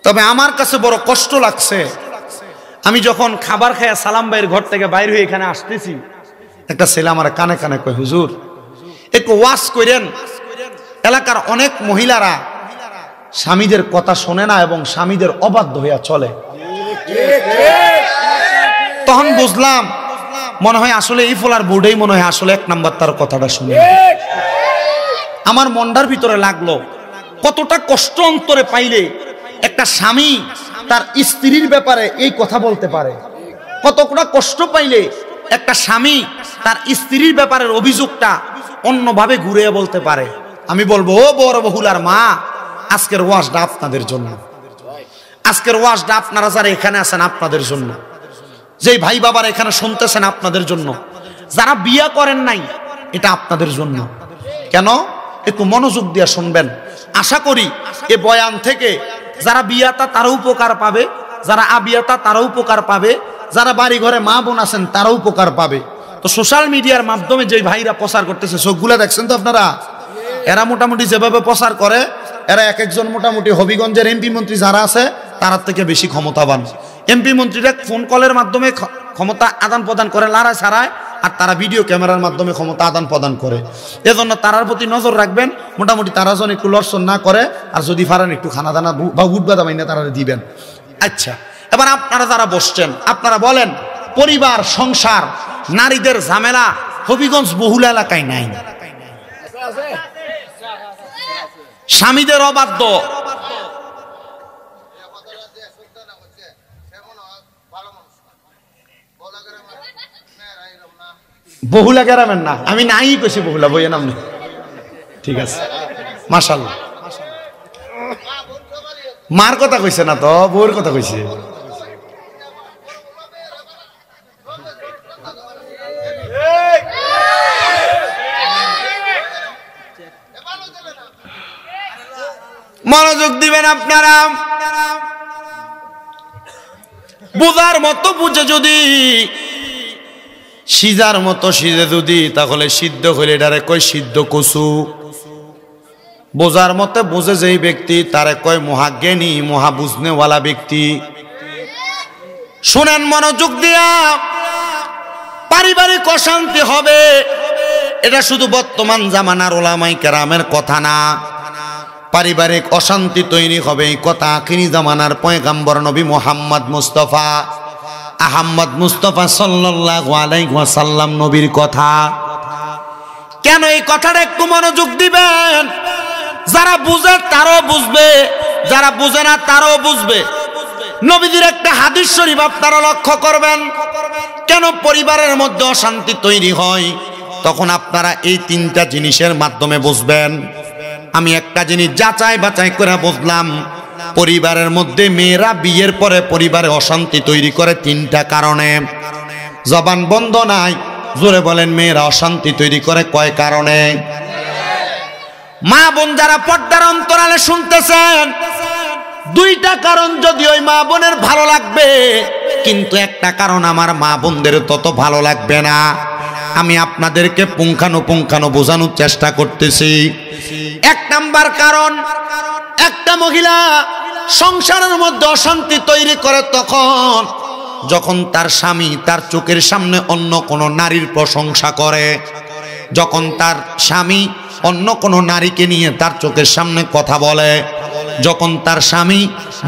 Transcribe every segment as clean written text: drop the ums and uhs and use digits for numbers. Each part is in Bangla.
তবে আমার কাছে বড় কষ্ট লাগছে, আমি যখন খাবার খাইয়া সালাম ভাইয়ের ঘর থেকে বাইর হয়ে এখানে আসতেছি, একটা ছেলে আমার কানে কানে কয়, হুজুর একটু ওয়াজ করেন, এলাকার অনেক মহিলারা স্বামীদের কথা শোনে না এবং স্বামীদের অবাধ্য হইয়া চলে। তখন বুঝলাম মনে হয় আসলে এই ফলার বোর্ডেই মনে হয় আসলে এক নাম্বার তার কথাটা শুনে। আমার মনটার ভিতরে লাগলো কতটা কষ্ট অন্তরে পাইলে একটা স্বামী তার স্ত্রীর ব্যাপারে এই কথা বলতে পারে, কতটা কষ্ট পাইলে একটা স্বামী তার স্ত্রীর ব্যাপারের অভিযোগটা অন্যভাবে ঘুরিয়ে বলতে পারে। আমি বলবো, ও বড় বহুলার মা, আজকের ওয়াজটা আপনাদের জন্য, আজকের ওয়াজটা আপনারা যারা এখানে আছেন আপনাদের জন্য, যেই ভাই বাবার এখানে শুনতেছেন আপনাদের জন্য, যারা বিয়ে করেন নাই এটা আপনাদের জন্য। কেন? একটু মনোযোগ দিয়ে শুনবেন। আশা করি এ বয়ান থেকে যারা বিয়াতা তারা উপকার পাবে, যারা আবিয়াতা তারা উপকার পাবে, যারা বাড়ি ঘরে মা বোন আছেন তারা উপকার পাবে। তো সোশ্যাল মিডিয়ার মাধ্যমে যে ভাইরা প্রচার করতেছে, চোখগুলা দেখছেন তো আপনারা, এরা মোটামুটি যেভাবে প্রচার করে, এরা এক একজন মোটামুটি হবিগঞ্জের এমপি মন্ত্রী যারা আছে তার থেকে বেশি ক্ষমতাবান। এমপি মন্ত্রীরা ফোন কলের মাধ্যমে ক্ষমতা আদান প্রদান করে লড়াই ছাড়ায়, আর তারা ভিডিও ক্যামেরার মাধ্যমে ক্ষমতা আদান প্রদান করে। এজন্য তারার প্রতি নজর রাখবেন, মোটামুটি তারা যেন একটু লড়ছন না করে, আর যদি পারেন একটু খানা দানা বা উঠ বাদা মাইনে তারা দিবেন। আচ্ছা, এবার আপনারা যারা বসছেন আপনারা বলেন, পরিবার সংসার নারীদের ঝামেলা হবিগঞ্জ বহুল এলাকায় নাই? স্বামীদের অবাধ্য, বহুলা গেরামেন না, আমি নাই কইছি বহুলা, বইয়ের নাম নেই, ঠিক আছে, মাশাআল্লাহ। মার কথা কইছে না তো, বউয়ের কথা কইছে। মনোযোগ দিবেন আপনারা, বুঝার মতো বুঝে যদি, সিজার মতো সিজে যদি, তাহলে সিদ্ধ হইলে এটারে কয় সিদ্ধ কচু। বোঝার মতো বুঝে যেই ব্যক্তি তারে কয় মহাজ্ঞানী, মহাবুঝনেওয়ালা ব্যক্তি। শুনেন মনোযোগ দিয়া, পারিবারিক অশান্তি হবে এটা শুধু বর্তমান জামানার ওলামায়ে কেরামের কথা না, পারিবারিক অশান্তি তৈরি হবে এই কথা আখিরি জামানার পয়গম্বর নবী মুহাম্মদ মুস্তাফা আহমদ মুস্তাফা সাল্লাল্লাহু আলাইহি ওয়াসাল্লাম নবীর কথা। কেন এই কথাটা একটু মনোযোগ দিবেন, যারা বুঝে তারাও বুঝবে, যারা বুঝে না তারাও বুঝবে। নবীজির একটা হাদিস শরীফ আপনারা লক্ষ্য করবেন, কেন পরিবারের মধ্যে অশান্তি তৈরি হয়, তখন আপনারা এই তিনটা জিনিসের মাধ্যমে বুঝবেন। আমি একটা জিনিস যাচাই বাছাই করে বুঝলাম, পরিবারের মধ্যে মেয়েরা বিয়ের পরে পরিবারে অশান্তি তৈরি করে তিনটা কারণে। জবান বন্ধ নাই, জোরে বলেন, মেয়েরা অশান্তি তৈরি করে কয় কারণে? মা বোন যারা পর্দার অন্তরালে শুনতেছেন, দুইটা কারণ যদি ওই মা বোনের ভালো লাগবে, কিন্তু একটা কারণ আমার মা বোনদের তত ভালো লাগবে না। আমি আপনাদেরকে পুঙ্খানুপুঙ্খানু বোঝানোর চেষ্টা করতেছি। এক নাম্বার কারণ, একটা মহিলা সংসারের মধ্যে অশান্তি তৈরি করে তখন যখন তার স্বামী তার চোখের সামনে অন্য কোনো নারীর প্রশংসা করে, যখন তার স্বামী অন্য কোনো নারীকে নিয়ে তার চোখের সামনে কথা বলে, যখন তার স্বামী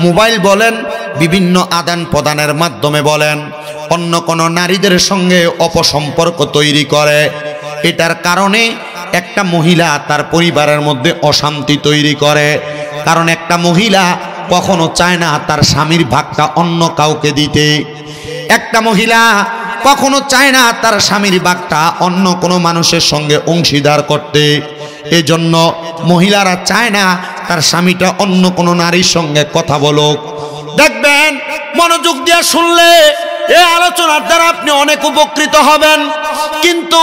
মোবাইল বলেন বিভিন্ন আদান প্রদানের মাধ্যমে বলেন অন্য কোনো নারীদের সঙ্গে অপসম্পর্ক তৈরি করে, এটার কারণে একটা মহিলা তার পরিবারের মধ্যে অশান্তি তৈরি করে। কারণ একটা মহিলা কখনো চায় না তার স্বামীর ভাগটা অন্য কাউকে দিতে, একটা মহিলা কখনো চায় না তার স্বামীর ভাগটা অন্য কোনো মানুষের সঙ্গে অংশীদার করতে। এজন্য মহিলারা চায় না তার স্বামীটা অন্য কোনো নারীর সঙ্গে কথা বলুক। দেখবেন মনোযোগ দিয়ে শুনলে এই আলোচনার দ্বারা আপনি অনেক উপকৃত হবেন, কিন্তু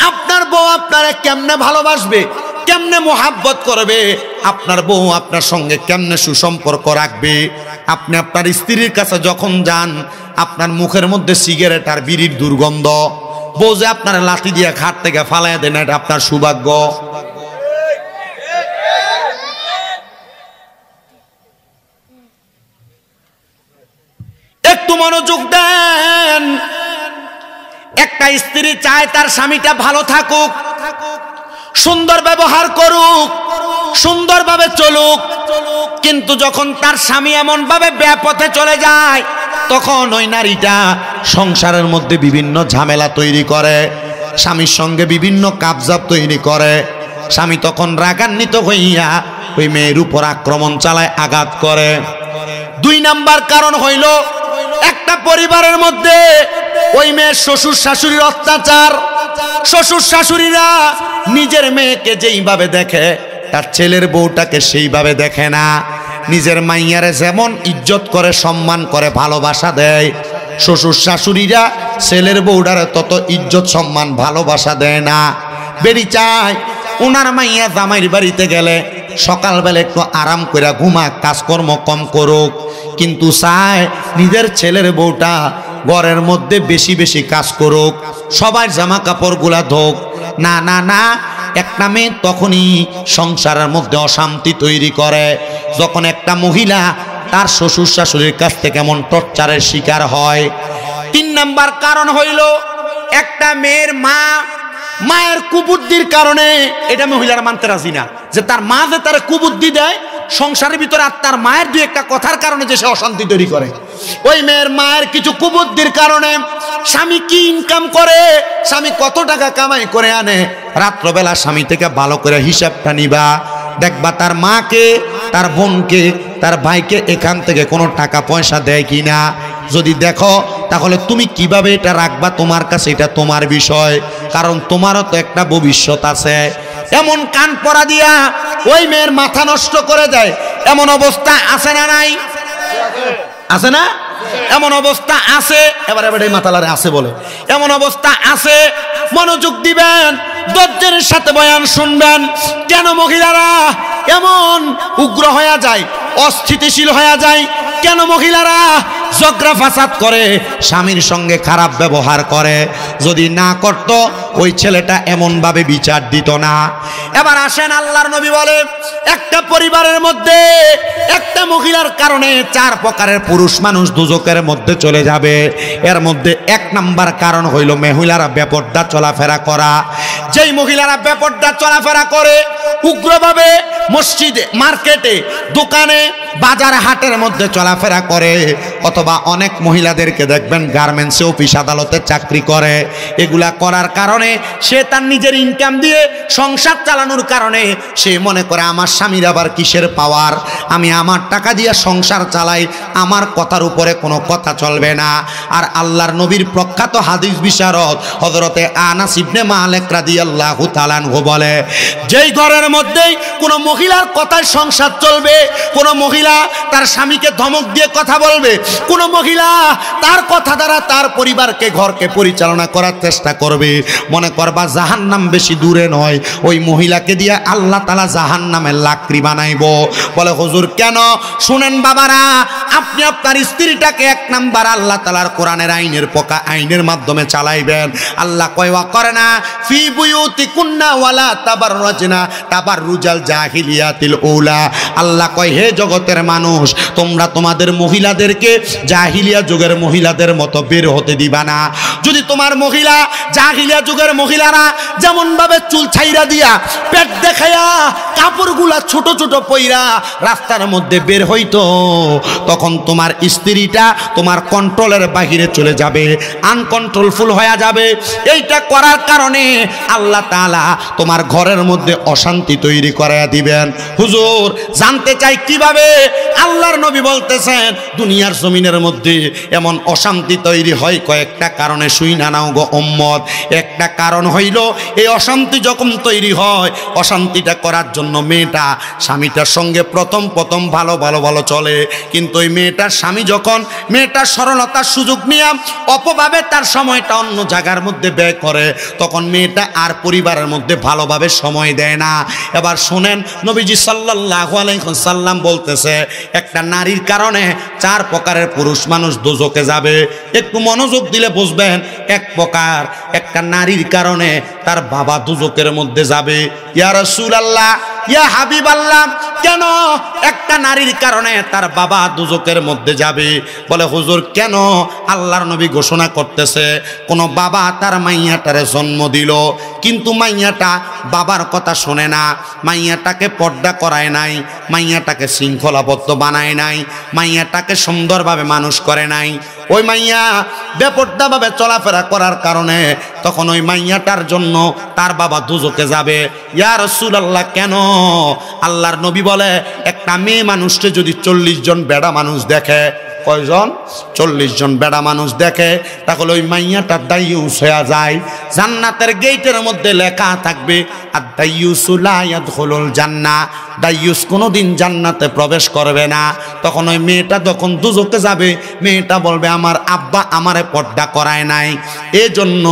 আপনার বউ আপনারে কেমনে ভালোবাসবে, কেমনে মোহাব্বত করবে, আপনার বউ আপনার সঙ্গে কেমনে সুসম্পর্ক রাখবে। আপনি আপনার স্ত্রীর কাছে যখন যান, আপনার মুখের মধ্যে সিগারেট আর বিড়ির দুর্গন্ধ, বউ যে আপনার লাঠি দিয়ে খাট থেকে ফালাইয়া দেন, এটা আপনার সৌভাগ্য। মনোযোগ দেন। একটা স্ত্রী চায় তার স্বামীটা ভালো থাকুক, সুন্দর ব্যবহার করুক, সুন্দরভাবে চলুক, কিন্তু যখন তার স্বামী এমন ভাবে বেপথে চলে যায় তখন ওই নারীটা সংসারের মধ্যে বিভিন্ন ঝামেলা তৈরি করে, স্বামীর সঙ্গে বিভিন্ন কাবজাব তৈরি করে। স্বামী তখন রাগান্বিত হইয়া ওই মেয়ের উপর আক্রমণ চালায়, আঘাত করে। 2 নাম্বার কারণ হইল একটা পরিবারের মধ্যে ওই মেয়ের শ্বশুর শাশুড়ির অত্যাচার। শ্বশুর শাশুড়িরা নিজের মেয়েকে যেইভাবে দেখে তার ছেলের বউটাকে সেইভাবে দেখে না। নিজের মাইয়ারে যেমন ইজ্জত করে, সম্মান করে, ভালোবাসা দেয়, শ্বশুর শাশুড়িরা ছেলের বউটারে তত ইজ্জত, সম্মান, ভালোবাসা দেয় না। বেরি চায় ওনার মাইয়া জামাইয়ের বাড়িতে গেলে সকালবেলা একটু আরাম করে ঘুমাক, কাজকর্ম কম করুক, কিন্তু চায় নিজের ছেলের বউটা ঘরের মধ্যে বেশি বেশি কাজ করুক, সবার জামা কাপড়গুলা ধোক। না না না, একটা মেয়ে তখনই সংসারের মধ্যে অশান্তি তৈরি করে যখন একটা মহিলা তার শ্বশুর শাশুড়ির কাছ থেকে এমন টর্চারের শিকার হয়। 3 নাম্বার কারণ হইল একটা মেয়ের মায়ের কুবুদ্ধির কারণে। এটা মহিলারা মানতে রাজি না যে তার মা যে তার কুবুদ্ধি দেয়, সংসারের ভিতরে আর তার মায়ের 2-1টা কথার কারণে যে সে অশান্তি তৈরি করে। ওই মেয়ের মায়ের কিছু কুবুদ্ধির কারণে স্বামী কি ইনকাম করে, স্বামী কত টাকা কামাই করে আনে, রাত্রবেলা স্বামী থেকে ভালো করে হিসাবটা নিবা, দেখবা তার মাকে, তার বোনকে, তার ভাইকে এখান থেকে কোনো টাকা পয়সা দেয় কিনা। যদি দেখো তাহলে তুমি কিভাবে এটা রাখবা তোমার কাছে, এটা তোমার বিষয়, কারণ তোমারও তো একটা ভবিষ্যৎ আছে। এমন কান পরা দিয়া ওই মেয়ের মাথা নষ্ট করে দেয়। এমন অবস্থা আছে না নাই? আছে না? এমন অবস্থা আছে। এবারে মাতালারে আছে বলে এমন অবস্থা আছে। মনোযোগ দিবেন, ধৈর্যের সাথে বয়ান শুনবেন। কেন মহিলারা এমন উগ্র হয়ে যায়, অস্থিতিশীল হয়ে যায়? কেন মহিলারা ঝগড়া ফাসাদ করে, স্বামীর সঙ্গে খারাপ ব্যবহার করে? যদি না করত ওই ছেলেটা এমন ভাবে বিচার দিত না। এবার আসেন, আল্লাহর নবী বলে একটা পরিবারের মধ্যে একটা মহিলার কারণে 4 প্রকারের পুরুষ মানুষ দুজকের মধ্যে চলে যাবে। এর মধ্যে 1 নাম্বার কারণ হইল মহিলারা বেপরদা চলাফেরা করা। যেই মহিলারা বেপরদা চলাফেরা করে, উগ্রভাবে মসজিদে, মার্কেটে, দোকানে, বাজার হাটের মধ্যে চলাফেরা করে, অথবা অনেক মহিলাদেরকে দেখবেন গার্মেন্টসে, অফিস আদালতে চাকরি করে, এগুলা করার কারণে সে তার নিজের ইনকাম দিয়ে সংসার চালানোর কারণে সে মনে করে আমার স্বামীর আবার কিসের পাওয়ার, আমি আমার টাকা দিয়ে সংসার চালাই, আমার কথার উপরে কোনো কথা চলবে না। আর আল্লাহর নবীর প্রখ্যাত হাদিস বিশারদ হযরতে আনাস ইবনে মালিক রাদিয়াল্লাহু তাআলা আনহু বলে, যেই ঘরের মধ্যেই কোনো মহিলার কথায় সংসার চলবে, কোনো মহিলা তার স্বামীকে ধমক দিয়ে কথা বলবে, কোনো মহিলা তার কথা দ্বারা তার পরিবারকে, ঘরকে পরিচালনা করার চেষ্টা করবে, মনে করবা জাহান্নাম বেশি দূরে নয়, ওই মহিলাকে দিয়ে আল্লাহ তাআলা জাহান্নামের লাকড়ি বানাইবো। বলে হুজুর কেন? শুনেন বাবারা, আপনি আপনার স্ত্রীটাকে 1 নাম্বার আল্লাহ তাআলার কোরআনের আইনের পকা আইনের মাধ্যমে চালাইবেন। আল্লাহ কয় ওয়া করে না ফি বুয়ুতিকুন্না ওয়ালা তাবাররাজনা তাবাররুজাল জাহিলিয়াতিল উলা। আল্লাহ কয় হে জগতের মানুষ, তোমরা তোমাদের মহিলাদেরকে জাহিলিয়া যুগের মহিলাদের মতো বের হতে দিবা না। যদি তোমার মহিলা জাহিলিয়া যুগের মহিলারা যেমন ভাবে চুল ছাইরা দিয়া, পেট দেখাইয়া, কাপড়গুলা ছোট ছোট পইরা রাস্তার মধ্যে বের হইতো, তখন তোমার স্ত্রীটা তোমার কন্ট্রোলের বাহিরে চলে যাবে, আনকন্ট্রোলফুল হয়ে যাবে। এইটা করার কারণে আল্লাহ তাআলা তোমার ঘরের মধ্যে অশান্তি তৈরি করে দিবেন। হুজুর জানতে চাই কিভাবে? আল্লাহর নবী বলতেছেন দুনিয়ার জমিনের মধ্যে এমন অশান্তি তৈরি হয় কয়েকটা কারণে, শুই না নাও গো উম্মত। একটা কারণ হইল এই অশান্তি যখন তৈরি হয়, অশান্তিটা করার জন্য মেয়েটা স্বামীটার সঙ্গে প্রথম ভালো ভালো ভালো চলে, কিন্তু ওই মেয়েটার স্বামী যখন মেয়েটার সরলতার সুযোগ নিয়ে অপভাবে তার সময়টা অন্য জায়গার মধ্যে ব্যয় করে, তখন মেয়েটা আর পরিবারের মধ্যে ভালোভাবে সময় দেয় না। এবার শোনেন, নবীজি সাল্লাল্লাহু আলাইহি ওয়াসাল্লাম বলতেছে একটা নারীর কারণে 4 প্রকারের পুরুষ মানুষ দোজখে যাবে। একটু মনোযোগ দিলে বুঝবেন। এক প্রকার, একটা নারীর কারণে তার বাবা দোজখের মধ্যে যাবে। ইয়া রাসূলুল্লাহ, ইয়া হাবিবাল্লাহ, কেন একটা নারীর কারণে তার বাবা দোজখের মধ্যে যাবে? বলে হুজুর কেন? আল্লাহর নবী ঘোষণা করতেছে, কোন বাবা তার মাইয়াটারে জন্ম দিল, কিন্তু মাইয়াটা বাবার কথা শোনে না, মাইয়াটাকে পর্দা করায় নাই, মাইয়াটাকে শৃঙ্খলাবদ্ধ বানায় নাই, মাইয়াটাকে সুন্দরভাবে মানুষ করে নাই, ওই মাইয়া বেপর্দাভাবে চলাফেরা করার কারণে তখন ওই মাইয়াটার জন্য তার বাবা দোজখে যাবে। ইয়া রাসূলুল্লাহ কেন? আল্লাহর নবী বলে, একটা মেয়ে মানুষকে যদি 40 জন বেড়া মানুষ দেখে, কয়জন? 40 জন বেড়া মানুষ দেখে, তাহলে ওই মাইয়াটার দায়ুস হয়ে যায়। জান্নাতের গেটের মধ্যে লেখা থাকবে, আদ-দায়ুসু লা ইয়াদখুলুল জান্নাহ, দায়ুস কোনোদিন জান্নাতে প্রবেশ করবে না। তখন ওই মেয়েটা যখন দোজখে যাবে, মেয়েটা বলবে আমার আব্বা আমারে পর্দা করায় নাই, এজন্য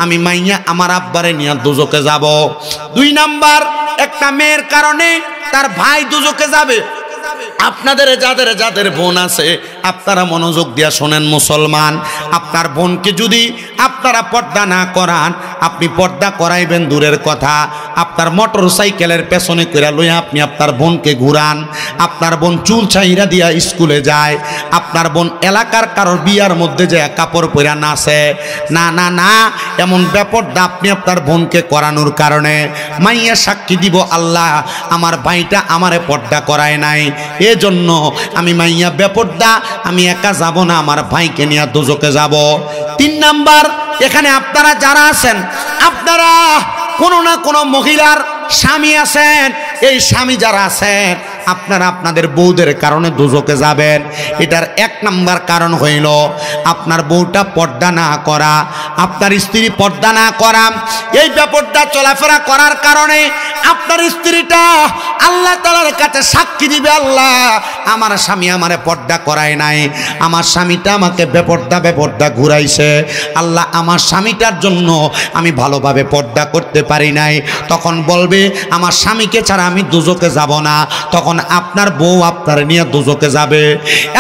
আমি মাইয়া আমার আব্বারে নিয়ে দোজখে যাব। 2 নাম্বার, একটা মেয়ের কারণে তার ভাই দোজখে যাবে। আপনাদের যাদের যাদের বোন আছে, আপনারা মনোযোগ দিয়া শোনেন মুসলমান। আপনার বোনকে যদি আপনারা পর্দা না করান, আপনি পর্দা করাইবেন দূরের কথা, আপনার মোটর সাইকেলের পেছনে করে লইয়া আপনি আপনার বোনকে ঘুরান, আপনার বোন চুল ছাইরা দিয়া স্কুলে যায়, আপনার বোন এলাকার কারোর বিয়ার মধ্যে যায় কাপড় পরা নাচে, না না না, এমন বেপর্দা আপনি আপনার বোনকে করানোর কারণে মাইয়া সাক্ষী দিব, আল্লাহ আমার ভাইটা আমারে পর্দা করায় নাই, এজন্য আমি মাইয়া বেপর্দা, আমি একা যাব না, আমার ভাইকে নিয়ে দোজখে যাব। 3 নাম্বার, এখানে আপনারা যারা আছেন, আপনারা কোনো না কোনো মহিলার স্বামী আছেন, এই স্বামী যারা আছেন, আপনারা আপনাদের বউদের কারণে দোজখে যাবেন। এটার 1 নাম্বার কারণ হইল আপনার বউটা পর্দা না করা, আপনার স্ত্রী পর্দা না করা, এই ব্যাপারটা চলাফেরা করার কারণে আপনার স্ত্রীটা আল্লাহ তাআলার কাছে সাক্ষী দিবে, আল্লাহ আমার স্বামী আমারে পর্দা করায় নাই, আমার স্বামীটা আমাকে বেপর্দা ঘুরাইছে, আল্লাহ আমার স্বামীটার জন্য আমি ভালোভাবে পর্দা করতে পারি নাই। তখন বলবে আমার স্বামীকে ছাড়া আমি দোজখে যাব না, তখন আপনার বউ আপনার নিয়ে দোজখে যাবে।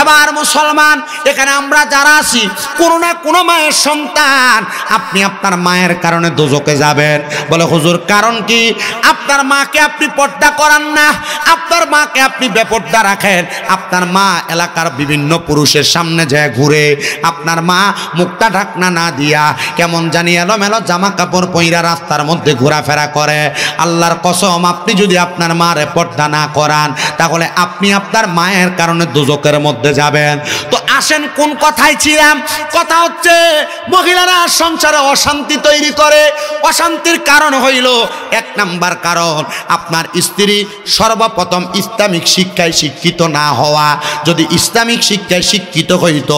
এবার মুসলমান, এখানে আমরা যারা আছি, কোনো না কোনো মায়ের সন্তান, আপনি আপনার মায়ের কারণে দোজখে যাবেন। বলে হুজুর কারণ কি? আপনার মাকে আপনি পর্দা করান না, আপনার মাকে আপনি বেপর্দা রাখেন, আপনার মা এলাকার বিভিন্ন পুরুষের সামনে যায় ঘুরে, আপনার মা মুখটা ঢাকনা না দিয়া কেমন জানি এলোমেলো জামা কাপড় পইরা রাস্তার মধ্যে ঘোরাফেরা করে। আল্লাহর কসম, আপনি যদি আপনার মারে পর্দা না করান, তাহলে আপনি আপনার মায়ের কারণে দোজখের মধ্যে যাবেন। তো আসেন কোন কথায় ছিলাম? কথা হচ্ছে মহিলারা সংসারে অশান্তি তৈরি করে। অশান্তির কারণ হইল 1 নাম্বার কারণ, আপনার স্ত্রী সর্বপ্রথম ইসলামিক শিক্ষায় শিক্ষিত না হওয়া। যদি ইসলামিক শিক্ষায় শিক্ষিত হইত,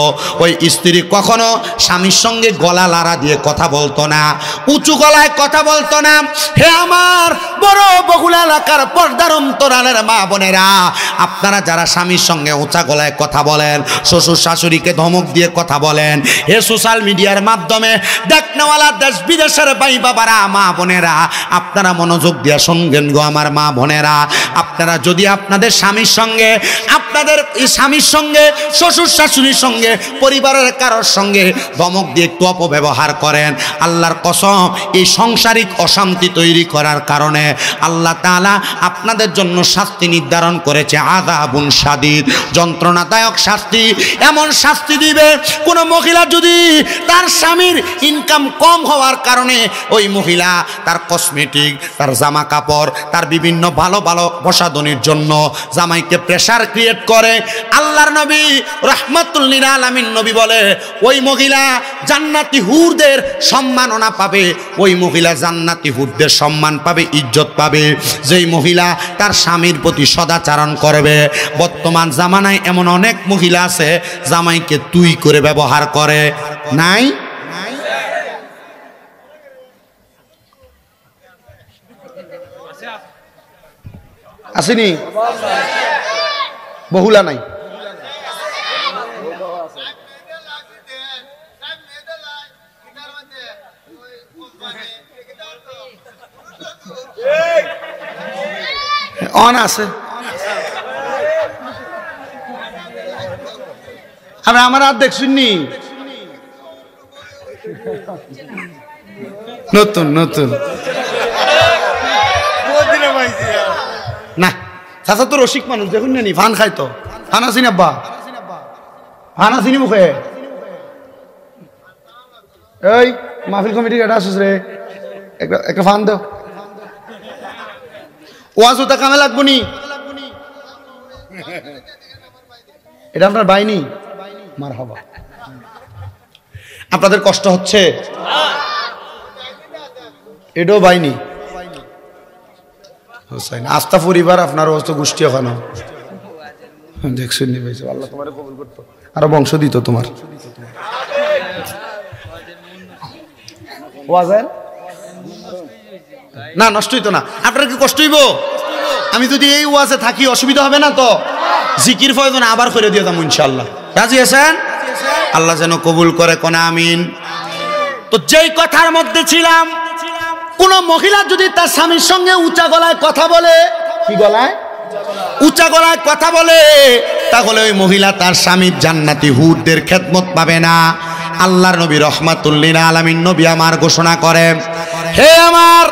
ওই স্ত্রী কখনো স্বামীর সঙ্গে গলা লাড়া দিয়ে কথা বলতো না, উঁচু গলায় কথা বলতো না। হে আমার বড় বহুল এলাকার পর্দার অন্তরালের মা বোনেরা, আপনারা যারা স্বামীর সঙ্গে উঁচা গলায় কথা বলেন, শ্বশুর শাশুড়িকে ধমক দিয়ে কথা বলেন, হে সোশ্যাল মিডিয়ার মাধ্যমে দেখনেওয়ালা দেশ বিদেশের ভাই বাবারা, মা বোনেরা, আপনারা মনোযোগ দিয়ে শুনবেন গো আমার মা বোনেরা। আপনারা যদি আপনাদের স্বামীর সঙ্গে, আপনাদের স্বামীর সঙ্গে, শ্বশুর শাশুড়ির সঙ্গে, পরিবারের কারোর সঙ্গে ধমক দিয়ে একটু অপব্যবহার করেন, আল্লাহর কসম এই সাংসারিক অশান্তি তৈরি করার কারণে আল্লাহ তাআলা আপনাদের জন্য শাস্তি নির্ধারণ করেছে, আযাবুন শাদীদ, যন্ত্রণাদায়ক শাস্তি। এমন শাস্তি দিবে, কোন মহিলা যদি তার স্বামীর ইনকাম কম হওয়ার কারণে ওই মহিলা তার কসমেটিক, তার জামা কাপড়, তার বিভিন্ন ভালো ভালো প্রসাধনীর জন্য জামাইকে প্রেসার ক্রিয়েট করে, আল্লাহর নবী রাহমাতুল লিল আলামিন নবী বলে ওই মহিলা জান্নাতি হুরদের সম্মাননা পাবে, ওই মহিলা জান্নাতি হুরদের সম্মান পাবে, ইজ্জত পাবে, যেই মহিলা তার স্বামীর প্রতি সদাচরণ করবে। বর্তমান জামানায় এমন অনেক মহিলা আছে জামাইকে তুই করে ব্যবহার করে, নাই? আসেনি? বহুলা নাই? অন আছে। আমরা আমার আর দেখছুননি নতুন নতুন না চাচা তো রসিক মানুষ দেখুন না নি ফান খাই তো ফান আসিনি আব্বা ফান আসিনি মুখে এই মাহফিল কমিটির এটা আসুস রে একটা ফান দাও ওয়াজ ওটা কামে লাগবো নি এটা আপনার বাইনি মার হবা আপনাদের কষ্ট হচ্ছে এটাও বাইনি আস্থা পরিবার আপনার অবস্থা গোষ্ঠী ওখানে দেখছেন আল্লাহ তোমার কবুল করতো আরো বংশ দিত তোমার না নষ্ট হইতো না আপনার কি কষ্ট হইব আমি যদি এই ওয়াজে থাকি অসুবিধা হবে না তো জিকির প্রয়োজন আবার করে দিয়ে দাম ইনশাআল্লাহ রাজি আছেন আল্লাহ যেন কবুল করে কোন আমিন তো যেই কথার মধ্যে ছিলাম কোন মহিলা যদি তার স্বামীর সঙ্গে উঁচা গলায় কথা বলে কি গলায় উঁচা গলায় কথা বলে তাহলে ওই মহিলা তার স্বামীর জান্নাতি হুরদের খেদমত পাবে না আল্লাহর নবী রহমাতুল্লিল আলামিন নবী আমার ঘোষণা করে হে আমার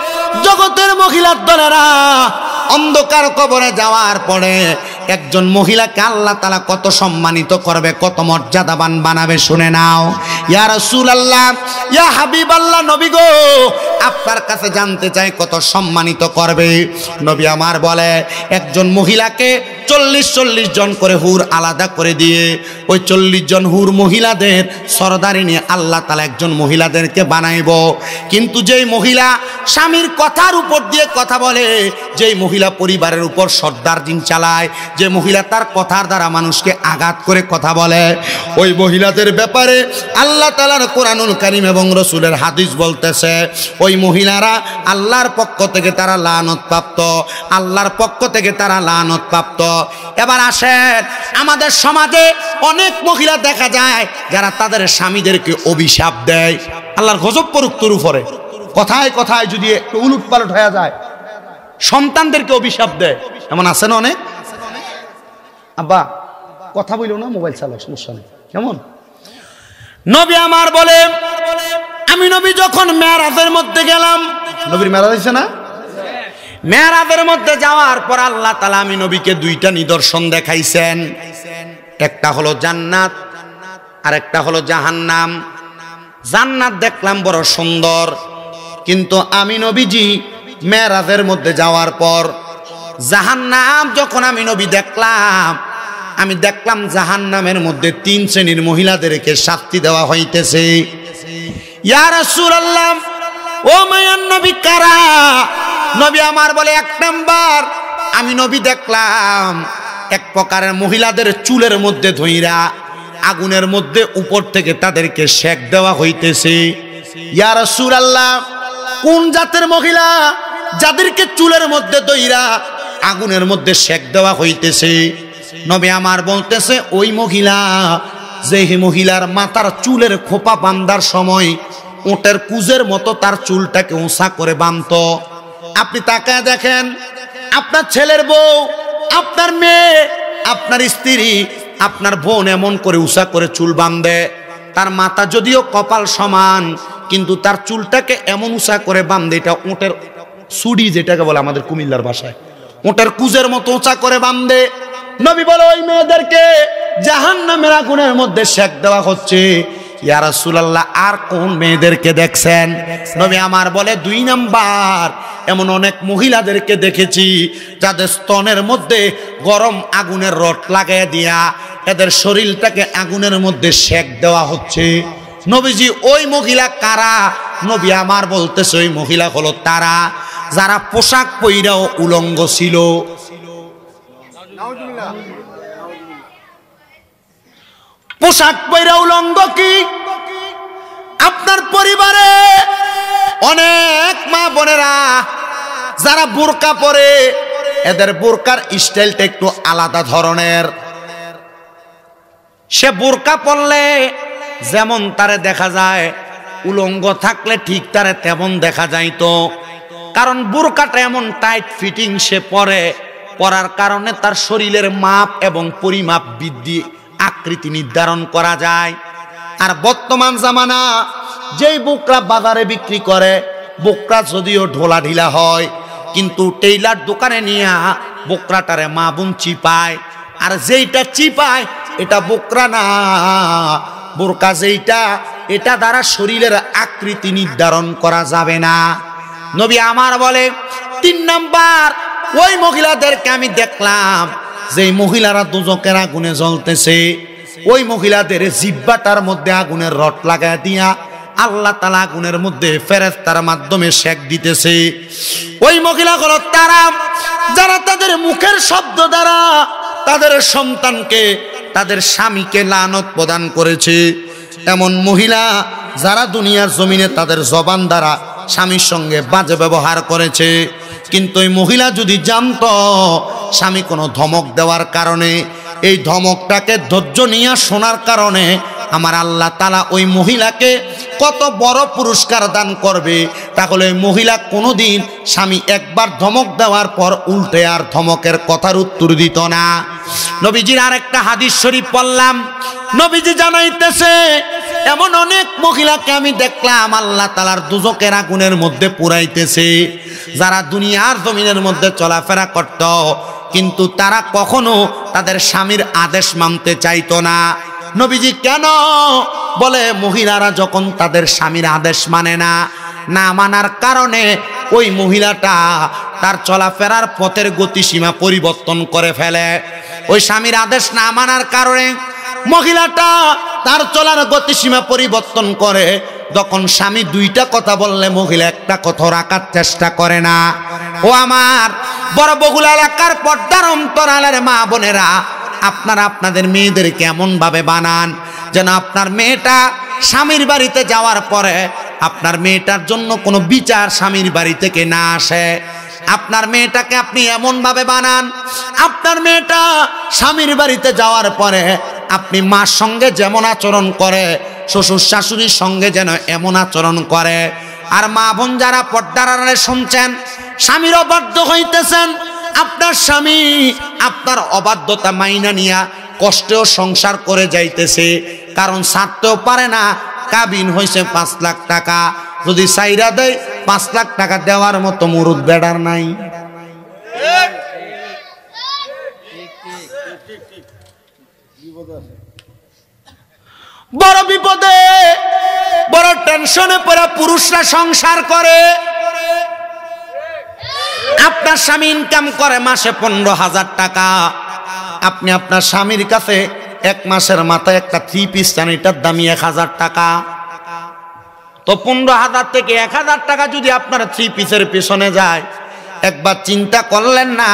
জগতের মহিলার দলেরা অন্ধকার কবরে যাওয়ার পরে একজন মহিলাকে আল্লাহ তাআলা কত সম্মানিত করবে কত মর্যাদাবান বানাবে শুনে নাও ইয়া রাসূলুল্লাহ ইয়া হাবিবাল্লাহ নবী গো আপনার কাছে জানতে চাই কত সম্মানিত করবে নবী আমার বলে একজন মহিলাকে 40 জন করে হুর আলাদা করে দিয়ে ওই 40 জন হুর মহিলাদের সরদারিনী আল্লাহ তাআলা একজন মহিলাদেরকে বানাইব কিন্তু যেই মহিলা স্বামীর কথার উপর দিয়ে কথা বলে যেই মহিলা পরিবারের উপর সর্দারদিন চালায় যে মহিলা তার কথার দ্বারা মানুষকে আঘাত করে কথা বলে ওই মহিলাদের ব্যাপারে আল্লাহ তাআলার কোরআনুল কারীম এবং রাসূলের হাদিস বলতেছে ওই মহিলারা আল্লাহর পক্ষ থেকে তারা লানত প্রাপ্ত আল্লাহর পক্ষ থেকে তারা লানত প্রাপ্ত এবার আসেন আমাদের সমাজে অনেক মহিলা দেখা যায় যারা তাদের স্বামীদেরকে অভিশাপ দেয় আল্লাহর গজব পড়ুক তোর উপরে কথায় কথায় যদি একটু উলটপালট হয়ে যায় সন্তানদেরকে অভিশাপ দেয় এমন আছে না অনেক আব্বা কথা বইল না মোবাইল চালাও সমস্যা নেই কেমন নবী আমার বলে আমি নবী যখন মেরাজের মধ্যে গেলাম নবীর মেরাজ হইছে না মেরাজের মধ্যে যাওয়ার পর আল্লাহ তাআলা আমি নবীকে দুইটা নিদর্শন দেখাইছেন একটা হলো জান্নাত আর একটা হলো জাহান্নাম জান্নাত দেখলাম বড় সুন্দর কিন্তু আমি নবীজি মেরাজের মধ্যে যাওয়ার পর জাহান্নাম যখন আমি নবী দেখলাম আমি দেখলাম জাহান্নামের মধ্যে 3 শ্রেণীর মহিলাদেরকে শাস্তি দেওয়া হইতেছে ইয়া রাসূলুল্লাহ ও মায়ান নবী কারা নবী আমার বলে এক নাম্বার আমি নবী দেখলাম এক প্রকারের মহিলাদের চুলের মধ্যে ধইরা আগুনের মধ্যে উপর থেকে তাদেরকে সেক দেওয়া হইতেছে ইয়া রাসূলুল্লাহ কোন জাতের মহিলা যাদেরকে চুলের মধ্যে ধইরা আগুনের মধ্যে সেক দেওয়া হইতেছে নবী আমার বলতেছে ওই মহিলা যে মহিলার মাথার চুলের খোপা বাঁধার সময় ওটের কুজের মতো তার চুলটাকে উঁচা করে বাঁধতো আপনি তাকায় দেখেন আপনার ছেলের বউ আপনার মেয়ে আপনার স্ত্রী আপনার বোন এমন করে উঁচা করে চুল বাঁধে তার মাথা যদিও কপাল সমান কিন্তু তার চুলটাকে এমন উঁচা করে বাঁধে এটা ওটের সুড়ি যেটাকে বলে আমাদের কুমিল্লার ভাষায় ওটের কুজের মতো উঁচা করে বাঁধে নবী বলে ওই মেয়েদেরকে জাহান্নামের আগুনের মধ্যে সেক দেওয়া হচ্ছে ইয়া রাসূলুল্লাহ আর কোন মেয়েদেরকে দেখছেন নবী আমার বলে 2 নাম্বার এমন অনেক মহিলাদেরকে দেখেছি যাদের স্তনের মধ্যে গরম আগুনের রড লাগায় দিয়া এদের শরীরটাকে আগুনের মধ্যে সেক দেওয়া হচ্ছে নবীজি ওই মহিলা কারা নবী আমার বলতেছে ওই মহিলা হলো তারা যারা পোশাক পইরাও উলঙ্গ ছিল পোশাক পইরা উলঙ্গ কি আপনার পরিবারে অনেক মা বোনেরা যারা বোরকা পরে এদের বোরকার স্টাইলটা একটু আলাদা ধরনের সে বোরকা পরলে যেমন তারে দেখা যায় উলঙ্গ থাকলে ঠিক তারে তেমন দেখা যাইতো কারণ বোরকাটা এমন টাইট ফিটিং সে পরে পরার কারণে তার শরীরের মাপ এবং পরিমাপ বৃদ্ধি আকৃতি নির্ধারণ করা যায়। আর বর্তমান জামানা যেই বোকরা বাজারে বিক্রি করে, বোকরা যদিও ঢোলা ঢিলা হয়, কিন্তু টেইলার দোকানে নিয়ে বোকরাটারে মা বোন চিপায়। আর যেইটা চিপায় এটা বোকরা না, বোরকা যেইটা, এটা দ্বারা শরীরের আকৃতি নির্ধারণ করা যাবে না। নবী আমার বলে 3 নাম্বার, ওই মহিলাদেরকে আমি দেখলাম যেই মহিলারা দুজকের আগুনে জ্বলতেছে, ওই মহিলাদের জিহ্বাটার মধ্যে আগুনের রড লাগায় দিয়া আল্লাহ তাআলা আগুনের মধ্যে ফেরেশতার মাধ্যমে শেক দিতেছে। ওই মহিলাগুলো তারা যারা তাদের মুখের শব্দ দ্বারা তাদের সন্তানকে, তাদের স্বামীকে লানত প্রদান করেছে। এমন মহিলা যারা দুনিয়ার জমিনে তাদের জবান দ্বারা স্বামীর সঙ্গে বাজে ব্যবহার করেছে। কিন্তু ওই মহিলা যদি জানতো স্বামী কোনো ধমক দেওয়ার কারণে, এই ধমকটাকে ধৈর্য নিয়ে শোনার কারণে আমার আল্লাহ তাআলা ওই মহিলাকে কত বড় পুরস্কার দান করবে, তাহলে ওই মহিলা কোনোদিন স্বামী একবার ধমক দেওয়ার পর উল্টে আর ধমকের কথার উত্তর দিত না। নবীজির আরেকটা হাদিস শরীফ পড়লাম, নবীজি জানাইতেছে এমন অনেক মহিলাকে আমি দেখলাম আল্লাহ তাআলার দুজকের আগুনের মধ্যে পুরাইতেছে, যারা দুনিয়ার জমিনের মধ্যে চলাফেরা করত, কিন্তু তারা কখনো তাদের স্বামীর আদেশ মানতে চাইতো না। নবীজি কেন? বলে মহিলারা যখন তাদের স্বামীর আদেশ মানে না, না মানার কারণে ওই মহিলাটা তার চলাফেরার পথের গতিসীমা পরিবর্তন করে ফেলে। ওই স্বামীর আদেশ না মানার কারণে মহিলাটা তার চলার গতিসীমা পরিবর্তন করে। যখন স্বামী 2টা কথা বললে মহিলা একটা কথা রাখার চেষ্টা করে না। ও আমার বড় বহুল এলাকার পর্দার অন্তরালের মা বোনেরা, আপনারা আপনাদের মেয়েদেরকে এমন ভাবে বানান যেন আপনার মেয়েটা স্বামীর বাড়িতে যাওয়ার পরে আপনার মেয়েটার জন্য কোনো বিচার স্বামীর বাড়ি থেকে না আসে। আপনার মেয়েটাকে আপনি এমন ভাবে বানান, আপনার মেয়েটা স্বামীর বাড়িতে যাওয়ার পরে আপনি মার সঙ্গে যেমন আচরণ করে, শ্বশুর শাশুড়ির সঙ্গে যেন এমন আচরণ করে। আর মা বোন যারা পর্দার আড়ালে শুনছেন, স্বামীর অবাধ্য হইতেছেন, আপনার স্বামী আপনার অবাধ্যতা মাইনা নিয়া কষ্টেও সংসার করে যাইতেছে, কারণ ছাড়তেও পারে না। কাবিন হয়েছে 5 লাখ টাকা, যদি সাইরা দেয় 5 লাখ টাকা দেওয়ার মতো মুরুদ বেড়ার নাই। বড় বিপদে, বড় টেনশনে পড়া পুরুষরা সংসার করে। আপনার স্বামী ইনকাম করে মাসে 15,000 টাকা, আপনি আপনার স্বামীর কাছে 1 মাসের মাথায় একটা 3 পিস চান, এটার দামি 1000 টাকা। তো 15,000 থেকে 1000 টাকা যদি আপনার 3 পিসের পেছনে যায়, একবার চিন্তা করলেন না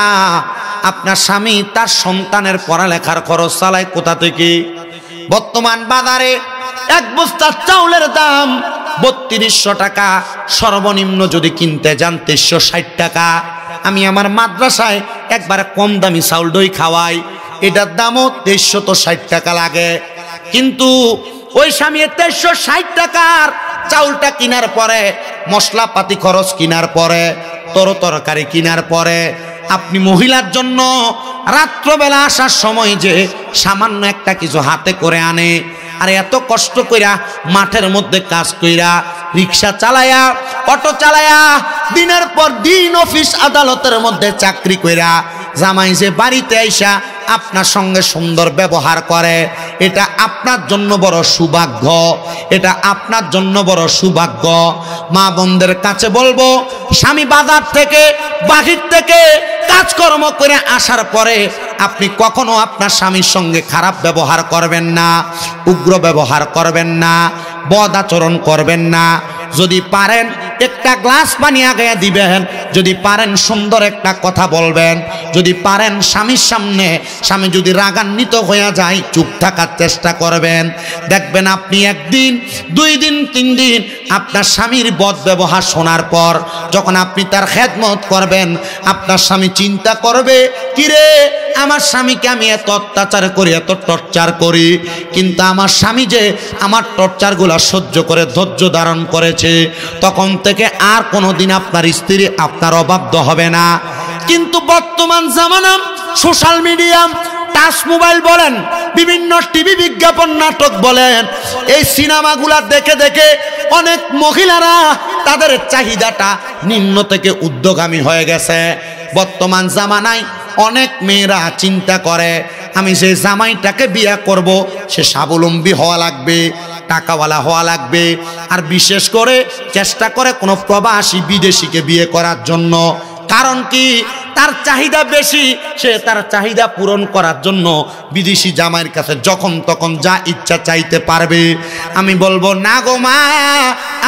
আপনার স্বামী তার সন্তানের পড়ালেখার খরচ চালায় কোথা থেকে? বর্তমান বাজারে 1 বস্তা চাউলের দাম 3200 টাকা, সর্বনিম্ন যদি কিনতে যান 360 টাকা। আমি আমার মাদ্রাসায় একবারে কম দামি চাউল দই খাওয়াই, এটার দামও 360 টাকা লাগে। কিন্তু ওই স্বামী 360 টাকার চাউলটা কেনার পরে, মশলাপাতি খরচ কেনার পরে, তরকারি কেনার পরে, আপনি মহিলার জন্য রাত্রবেলা আসার সময় যে সামান্য একটা কিছু হাতে করে আনে, আর এত কষ্ট কইরা মাঠের মধ্যে কাজ কইরা, রিক্সা চালায়া, অটো চালায়া, দিনের পর দিন অফিস আদালতের মধ্যে চাকরি কইরা জামাই যে বাড়িতে আইসা আপনার সঙ্গে সুন্দর ব্যবহার করে, এটা আপনার জন্য বড় সৌভাগ্য, এটা আপনার জন্য বড় সৌভাগ্য। মা বোনদের কাছে বলবো, স্বামী বাজার থেকে, বাহির থেকে কাজকর্ম করে আসার পরে আপনি কখনো আপনার স্বামীর সঙ্গে খারাপ ব্যবহার করবেন না, উগ্র ব্যবহার করবেন না, বদ আচরণ করবেন না। যদি পারেন একটা গ্লাস পানি আগে দিবেন, যদি পারেন সুন্দর একটা কথা বলবেন, যদি পারেন স্বামীর সামনে স্বামী যদি রাগান্বিত হয়ে যায় চুপ থাকার চেষ্টা করবেন। দেখবেন আপনি 1 দিন, 2 দিন, 3 দিন আপনার স্বামীর বদ ব্যবহার শোনার পর যখন আপনি তার খেদমত করবেন, আপনার স্বামী চিন্তা করবে, কিরে আমার স্বামীকে আমি এত অত্যাচার করি, এত টর্চার করি, কিন্তু আমার স্বামী যে আমার টর্চারগুলো সহ্য করে ধৈর্য ধারণ করেছে, তখন থেকে আর কোনোদিন আপনার স্ত্রী আপনার অবাধ্য হবে না। কিন্তু বর্তমান জামানা সোশ্যাল মিডিয়া, টাচ মোবাইল বলেন, বিভিন্ন টিভি বিজ্ঞাপন নাটক বলেন, এই সিনেমাগুলা দেখে দেখে অনেক মহিলারা তাদের চাহিদাটা নিম্ন থেকে ঊর্ধ্বগামী হয়ে গেছে। বর্তমান জামানায় অনেক মেয়েরা চিন্তা করে আমি যে জামাইটাকে বিয়ে করব সে স্বাবলম্বী হওয়া লাগবে, টাকাওয়ালা হওয়া লাগবে, আর বিশেষ করে চেষ্টা করে কোনো প্রবাসী বিদেশিকে বিয়ে করার জন্য। কারণ কি? তার চাহিদা বেশি, সে তার চাহিদা পূরণ করার জন্য বিদেশি জামাইয়ের কাছে যখন তখন যা ইচ্ছা চাইতে পারবে। আমি বলবো না গো মা,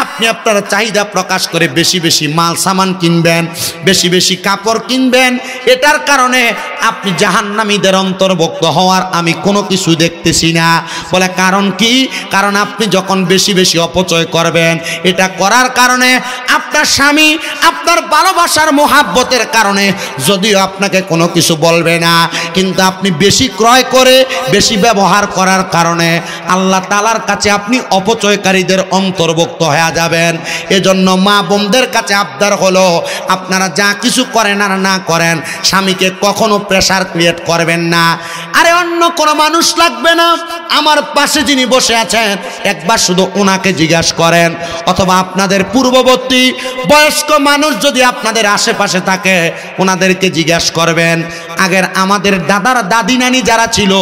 আপনি আপনার চাহিদা প্রকাশ করে বেশি বেশি মাল সামান কিনবেন, বেশি বেশি কাপড় কিনবেন, এটার কারণে আপনি জাহান্নামীদের অন্তর্ভুক্ত হওয়ার আমি কোনো কিছু দেখতেছি না। বলে কারণ কি? কারণ আপনি যখন বেশি বেশি অপচয় করবেন, এটা করার কারণে আপনার স্বামী আপনার ভালোবাসার মোহাব্বতের কারণে যদিও আপনাকে কোনো কিছু বলবে না, কিন্তু আপনি বেশি ক্রয় করে বেশি ব্যবহার করার কারণে আল্লাহ তাআলার কাছে আপনি অপচয়কারীদের অন্তর্ভুক্ত হয়ে যাবেন। এজন্য মা বোনদের কাছে আবদার হলো, আপনারা যা কিছু করেন আর না করেন, স্বামীকে কখনো প্রেসার ক্রিয়েট করবেন না। আরে অন্য কোনো মানুষ লাগবে না, আমার পাশে যিনি বসে আছেন একবার শুধু ওনাকে জিজ্ঞাসা করেন, অথবা আপনাদের পূর্ববর্তী বয়স্ক মানুষ যদি আপনাদের আশেপাশে থাকে ওনাদেরকে জিজ্ঞাসা করবেন। আগের আমাদের দাদার দাদি নানি যারা ছিল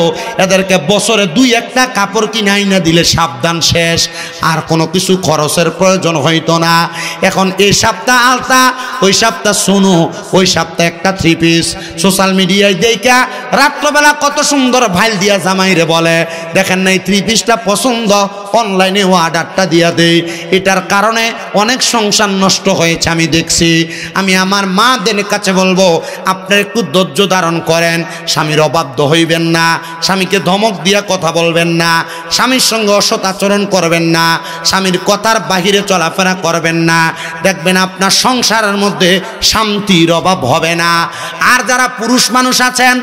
এদেরকে বছরে 2-1টা কাপড় কিনাই না দিলে সাবধান শেষ, আর কোনো কিছু খরচের প্রয়োজন হইতো না। এখন এই সপ্তাহ আলতা, ওই সপ্তাহ সোনু, ওই সপ্তাহ একটা 3 পিস সোশ্যাল মিডিয়ায় দেখা রাত্রবেলা কত সুন্দর ভাইল দিয়া জামাইরে বলে দেখেন না এই 3 পিসটা পছন্দ, অনলাইনে অর্ডারটা দিয়া দেই। এটার কারণে অনেক সংসার নষ্ট হয়েছে আমি দেখছি। আমি আমার মাদের কাছে বলবো আপনারা একটু ধৈর্য ধারণ করেন, স্বামীর অবাধ্য হইবেন না, স্বামীকে ধমক দিয়া কথা বলবেন না, স্বামীর সঙ্গে অসৎ আচরণ করবেন না, স্বামীর কথার বাহিরে চলাফেরা করবেন না। দেখবেন আপনার সংসারের মধ্যে শান্তির অভাব হবে না। আর যারা পুরুষ মানুষ আছেন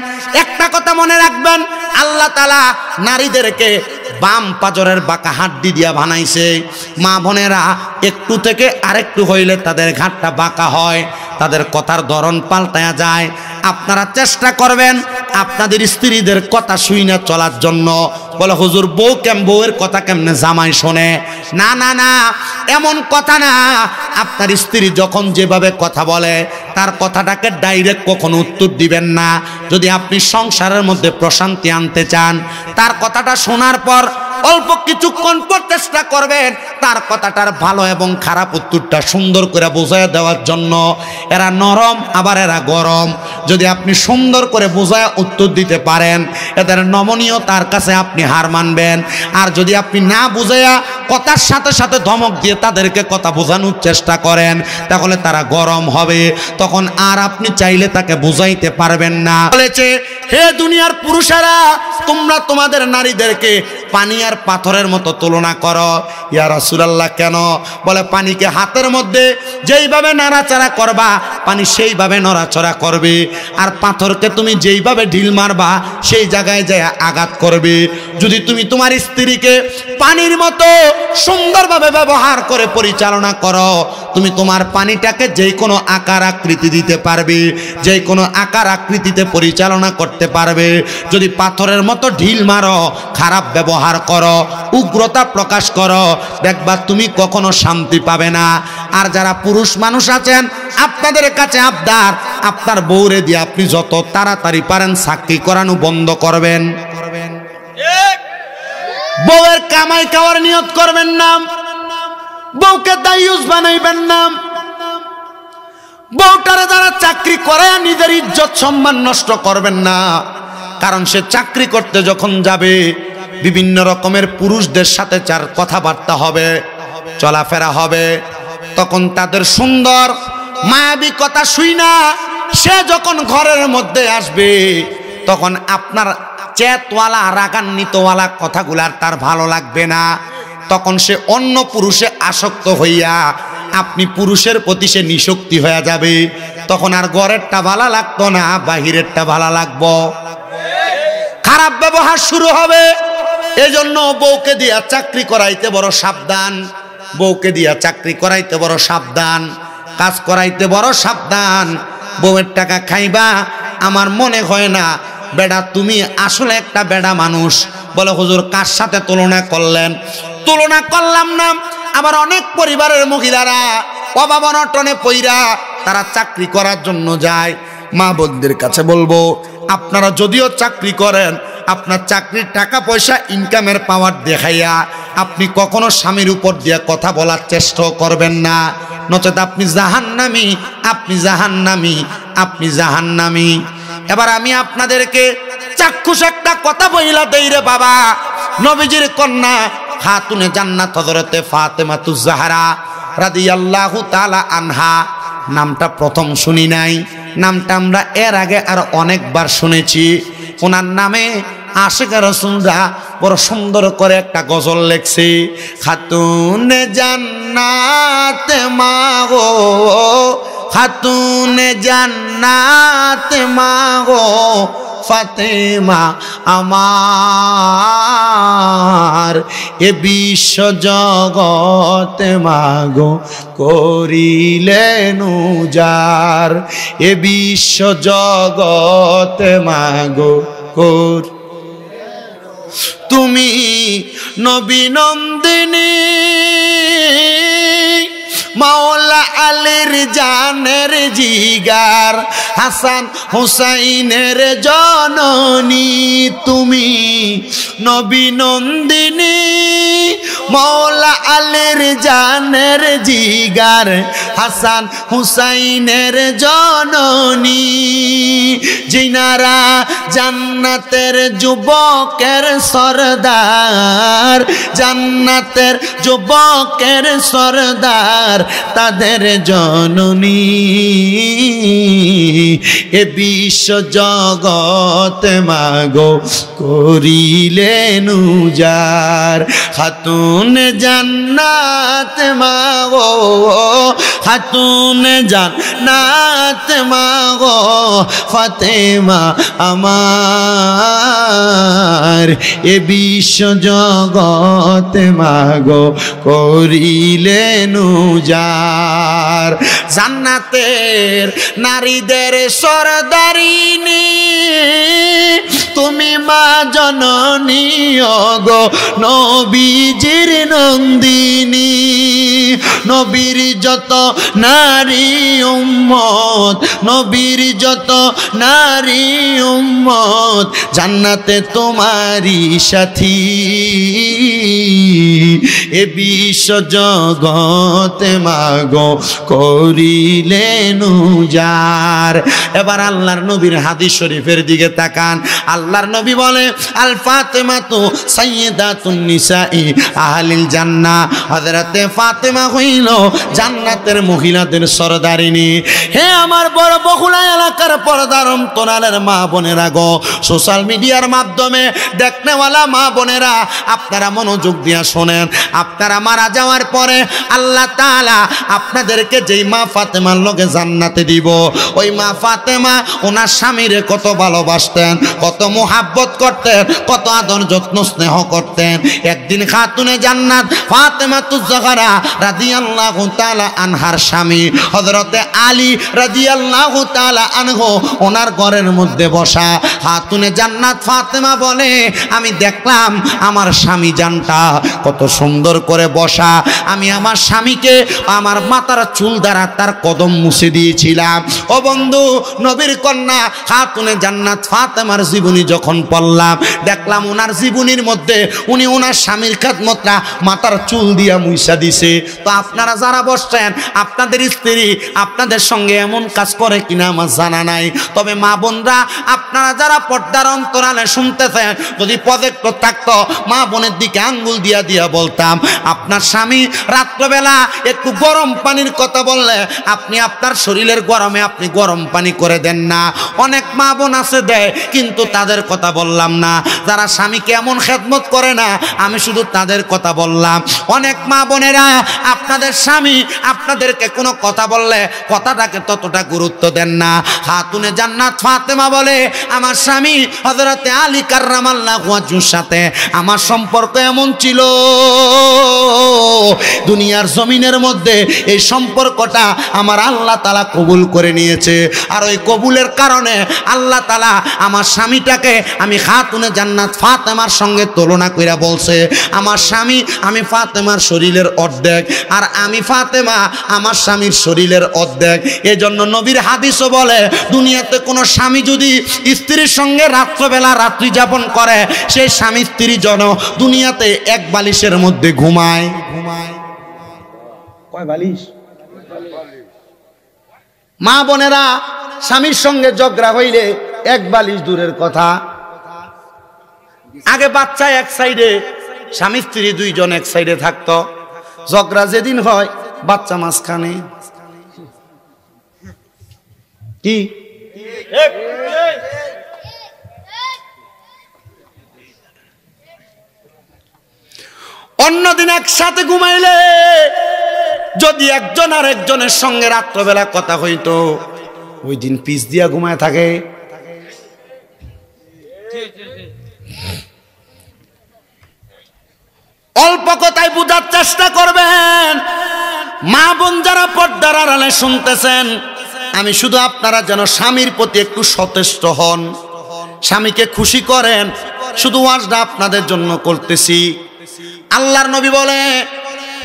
একটা কথা মনে রাখবেন, আল্লাহ তাআলা নারীদেরকে বাম পাজরের বাঁকা হাড্ডি দিয়া বানাইছে। মা বোনেরা একটু থেকে আরেকটু হইলে তাদের ঘাটটা বাঁকা হয়, তাদের কথার ধরন পাল্টায়া যায়। আপনারা চেষ্টা করবেন আপনাদের স্ত্রীদের কথা শুই না চলার জন্য। বলে হুজুর বউয়ের কথা কেমনে জামাই শোনে? না না না, এমন কথা না। আপনার স্ত্রী যখন যেভাবে কথা বলে তার কথাটাকে ডাইরেক্ট কখনো উত্তর দিবেন না। যদি আপনি সংসারের মধ্যে প্রশান্তি আনতে চান, তার কথাটা শোনার পর অল্প কিছুক্ষণ পর চেষ্টা করবেন তার কথাটার ভালো এবং খারাপ উত্তরটা সুন্দর করে বোঝায় দেওয়ার জন্য। এরা নরম আবার এরা গরম, যদি আপনি সুন্দর করে বোঝায় উত্তর দিতে পারেন এদের নমনীয়তার কাছে আপনি হার মানবেন। আর যদি আপনি না বুঝাইয়া কথার সাথে সাথে ধমক দিয়ে তাদেরকে কথা বোঝানোর চেষ্টা করেন তাহলে তারা গরম হবে, তখন আর আপনি চাইলে তাকে বুঝাইতে পারবেন না। বলেছে হে দুনিয়ার পুরুষেরা, তোমরা তোমাদের নারীদেরকে পানি আর পাথরের মতো তুলনা করো। ইয়া রাসূলুল্লাহ কেন? বলে পানিকে হাতের মধ্যে যেইভাবে নাড়াচাড়া করবা পানি সেইভাবে নড়াচড়া করবে, আর পাথরকে তুমি যেইভাবে ঢিল মারবা সেই জায়গায় যায় আঘাত করবে। যদি তুমি তোমার স্ত্রীকে পানির মতো সুন্দরভাবে ব্যবহার করে পরিচালনা করো, তুমি তোমার পানিটাকে যে কোনো আকার আকৃতি দিতে পারবে, যে কোনো আকার আকৃতিতে পরিচালনা করতে পারবে। যদি পাথরের মতো ঢিল মারো, খারাপ ব্যবহার করো, উগ্রতা প্রকাশ করো, দেখবা তুমি কখনো শান্তি পাবে না। আর যারা পুরুষ মানুষ আছেন আপনাদের কাছে আবদার, আপনার বউরে দিয়ে আপনি যত তাড়াতাড়ি পারেন চাকরি করানো বন্ধ করবেন। বউয়ের কামাই খাওয়ার নিয়ত করবেন না, বউকে দায়ুস বানাইবেন না। বউটারে যারা চাকরি করে নিজের ইজ্জত সম্মান নষ্ট করবেন না, কারণ সে চাকরি করতে যখন যাবে বিভিন্ন রকমের পুরুষদের সাথে যার কথাবার্তা হবে, চলাফেরা হবে, তখন তাদের সুন্দর মায়াবী কথা শুই না সে যখন ঘরের মধ্যে আসবে তখন আপনার চেতওয়ালা রাগান্বিতওয়ালা কথাগুলার তার ভালো লাগবে না। তখন সে অন্য পুরুষে আসক্ত হইয়া আপনি পুরুষের প্রতি সে নিশক্তি হয়ে যাবে। তখন আর ঘরেরটা ভালো লাগতো না, বাহিরেরটা ভালো লাগবো, খারাপ ব্যবহার শুরু হবে। এজন্য বউকে দিয়া চাকরি করাইতে বড় সাবধান, বউকে দিয়া চাকরি করাইতে বড় সাবধান, কাজ করাইতে বড় সাবধান। বউয়ের টাকা খাইবা, আমার মনে হয় না বেডা তুমি আসলে একটা বেডা মানুষ। বলে হুজুর কার সাথে তুলনা করলেন? তুলনা করলাম না, আবার অনেক পরিবারের মহিলারা অভাব অনটনে পইরা তারা চাকরি করার জন্য যায়। মা বোনদের কাছে বলবো, আপনারা যদিও চাকরি করেন, আপনার চাকরির টাকা পয়সা ইনকামের পাওয়ার দেখাইয়া আপনি কখনো স্বামীর উপর দিয়ে কথা বলার চেষ্টা করবেন না, নচেত আপনি জাহান্নামী, আপনি জাহান্নামী, আপনি জাহান্নামী। এবার আমি আপনাদেরকে চাক্ষুষ একটা কথা বইলা দেই রে বাবা। নবীজির কন্যা খাতুনে জান্নাত হযরতে ফাতেমাতুজ জাহরা রাদিয়াল্লাহু তাআলা আনহা, নামটা প্রথম শুনি নাই, নামটা আমরা এর আগে আর অনেকবার শুনেছি। ওনার নামে আশিক রাসূলরা বড় সুন্দর করে একটা গজল লেখছে। খাতুনে জান্নাত মা গো, খাতুনে জান্নাত মা গো, ফাতেমা আমার, এ বিশ্ব জগতে মাগো করিলেন উজার, এ বিশ্ব জগতে মাগো কর। তুমি নবী নন্দিনী, মাওলা আলীর জানের জিগার, হাসান হুসাইনের জননী। তুমি নবী নন্দিনী, মাওলা আলীর জানের জিগার, হাসান হুসাইনের জননী। জিনারা জান্নাতের যুবকের সরদার, জান্নাতের যুবকের সরদার, তাদের জননী, এ বিশ্ব জগৎ মাগো করিলেন উজার। খাতুন জান্নাত মাগো, খাতুন জান্নাত মাগো, ফাতেমা আমার, এ বিশ্ব জগৎ মাগো করিলেন উজার। জান্নাতের নারীদের সরদারিনী, তুমি মা জননী গো নবীজির নন্দিনী। নবীর যত নারী উম্মত, নবীর যত নারী উম্মত, জান্নাতে তোমারই সাথী, এ বিশ্ব জগতে মাগো করিলেন উজার। এবার আল্লাহর নবীর হাদিস শরীফের দিকে তাকান। আল্লাহর নবী বলে, আল ফাতেমাতু সাইয়্যিদাতুন নিসাই আহলিল জান্নাহ, হযরতে ফাতেমা হইল জান্নাতের মহিলাদের সরদারিনী। হে আমার বড় বহুলা এলাকার পর্দার অন্তরালের মা বোনেরা গো, সোশ্যাল মিডিয়ার মাধ্যমে দেখনেওয়ালা মা বোনেরা, আপনারা মনোযোগ দিয়া শোনেন। আপনারা মারা যাওয়ার পরে আল্লাহ তাআলা আপনাদেরকে যেই মা ফাতেমার লগে জান্নাতে দিব, ওই মা ফাতেমা ওনার স্বামীরে কত ভালোবাসতেন, কত মোহাব্বত করতেন, কত আদর যত্ন স্নেহ করতেন। একদিন খাতুনে জান্নাত ফাতেমাতুজ জাহরা রাদিয়াল্লাহু তাআলা আনহার স্বামী হযরতে আলী রাদিয়াল্লাহু তাআলা আনহু ওনার ঘরের মধ্যে বসা। খাতুনে জান্নাত ফাতেমা বলে, আমি দেখলাম আমার স্বামী জানটা কত সুন্দর করে বসা। আমি আমার স্বামীকে আমার মাথার চুল দ্বারা তার কদম মুছে দিয়েছিলাম। ও বন্ধু, নবীর কন্যা খাতুনে জান্নাত ফাতেমার জীবনী যখন পড়লাম, দেখলাম ওনার জীবনীর মধ্যে উনি ওনার স্বামীর খেদমতটা মাথার চুল দিয়া মুইসা দিছে। তো আপনারা যারা বসছেন, আপনাদের স্ত্রী আপনাদের সঙ্গে এমন কাজ করে কিনা আমার জানা নাই। তবে মা বোনরা, আপনারা যারা পর্দার অন্তরালে শুনতেছেন, যদি প্রজেক্ট থাকতো মা বোনের দিকে আঙ্গুল দিয়া দিয়া বলতাম, আপনার স্বামী রাত্রবেলা একটু গরম পানির কথা বললে আপনি আপনার শরীরের গরমে আপনি গরম পানি করে দেন না। অনেক মা বোন আছে দেয়, কিন্তু তাদের কথা বললাম না। যারা স্বামীকে এমন খেদমত করে না, আমি শুধু তাদের কথা বললাম। অনেক মা বোনেরা, আপনাদের স্বামী আপনাদেরকে কোনো কথা বললে কথাটাকে ততটা গুরুত্ব দেন না। খাতুনে জান্নাত ফাতেমা বলে, আমার স্বামী হযরতে আলী কাররামাল্লাহু ওয়াজহুর সাথে আমার সম্পর্ক এমন ছিল, দুনিয়ার জমিনের মধ্যে এই সম্পর্কটা আমার আল্লাহ তাআলা কবুল করে নিয়েছে। আর ওই কবুলের কারণে আল্লাহ তাআলা আমার স্বামীটাকে স্বামীটাকে আমি খাতুনে জান্নাত ফাতেমার সঙ্গে তুলনা কইরা বলছে, আমার স্বামী আমি ফাতেমার শরীরের অর্ধেক, আর আমি ফাতেমা আমার স্বামীর শরীরের অর্ধেক। এজন্য নবীর হাদিসও বলে, দুনিয়াতে কোনো স্বামী যদি স্ত্রীর সঙ্গে রাত্রবেলা রাত্রি যাপন করে, সেই স্বামী স্ত্রী যেন দুনিয়াতে এক বালিশের মধ্যে ঘুমায়। কয় বালিশ? মা বোনেরা, স্বামীর সঙ্গে ঝগড়া হইলে এক বালিশ দূরের কথা, আগে বাচ্চা এক সাইডে, স্বামী স্ত্রী দুইজন এক সাইডে থাকতো, ঝগড়া যেদিন হয় বাচ্চা মাঝখানে। কি অন্যদিন একসাথে ঘুমাইলে যদি একজন আর একজনের সঙ্গে রাত্রবেলা কথা হইতো, ওই দিন পিছ দিয়া ঘুমায় থাকে। অল্প কথায় বুঝার চেষ্টা করবেন। মা বোন যারা পর্দার আড়ালে শুনতেছেন, আমি শুধু আপনারা যেন স্বামীর প্রতি একটু সচেষ্ট হন, স্বামীকে খুশি করেন, শুধু ওয়াজটা আপনাদের জন্য করতেছি। আল্লাহর নবী বলে,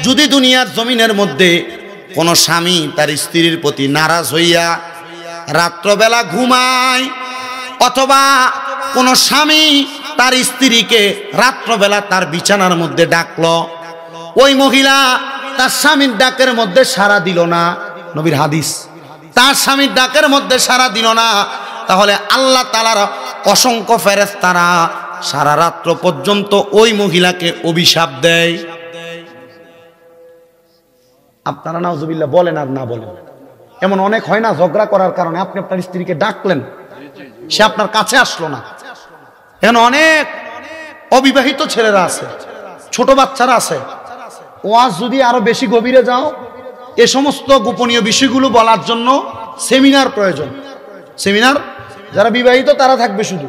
যদি দুনিয়ার জমিনের মধ্যে কোন স্বামী তার স্ত্রীর প্রতি নারাজ হইয়া রাত্রবেলা ঘুমায়, অথবা কোন স্বামী তার স্ত্রীকে রাত্রবেলা তার বিছানার মধ্যে ডাকলো, ওই মহিলা তার স্বামীর ডাকের মধ্যে সাড়া দিল না, নবীর হাদিস, তার স্বামীর ডাকের মধ্যে সাড়া দিল না, তাহলে আল্লাহ তাআলার অসংখ্য ফেরেশতারা সারা রাত্র পর্যন্ত ওই মহিলাকে অভিশাপ দেয়। আপনারা নাউজুবিল্লাহ বলেন আর না বলেন, এমন অনেক হয় না, ঝগড়া করার কারণে আপনি আপনার স্ত্রীকে ডাকলেন, সে আপনার কাছে আসলো না। এখন অনেক অবিবাহিত ছেলেরা আছে, ছোট বাচ্চারা আছে, ওয়াজ যদি আরো বেশি গভীরে যাও, এ সমস্ত গোপনীয় বিষয়গুলো বলার জন্য সেমিনার প্রয়োজন। সেমিনার, যারা বিবাহিত তারা থাকবে শুধু।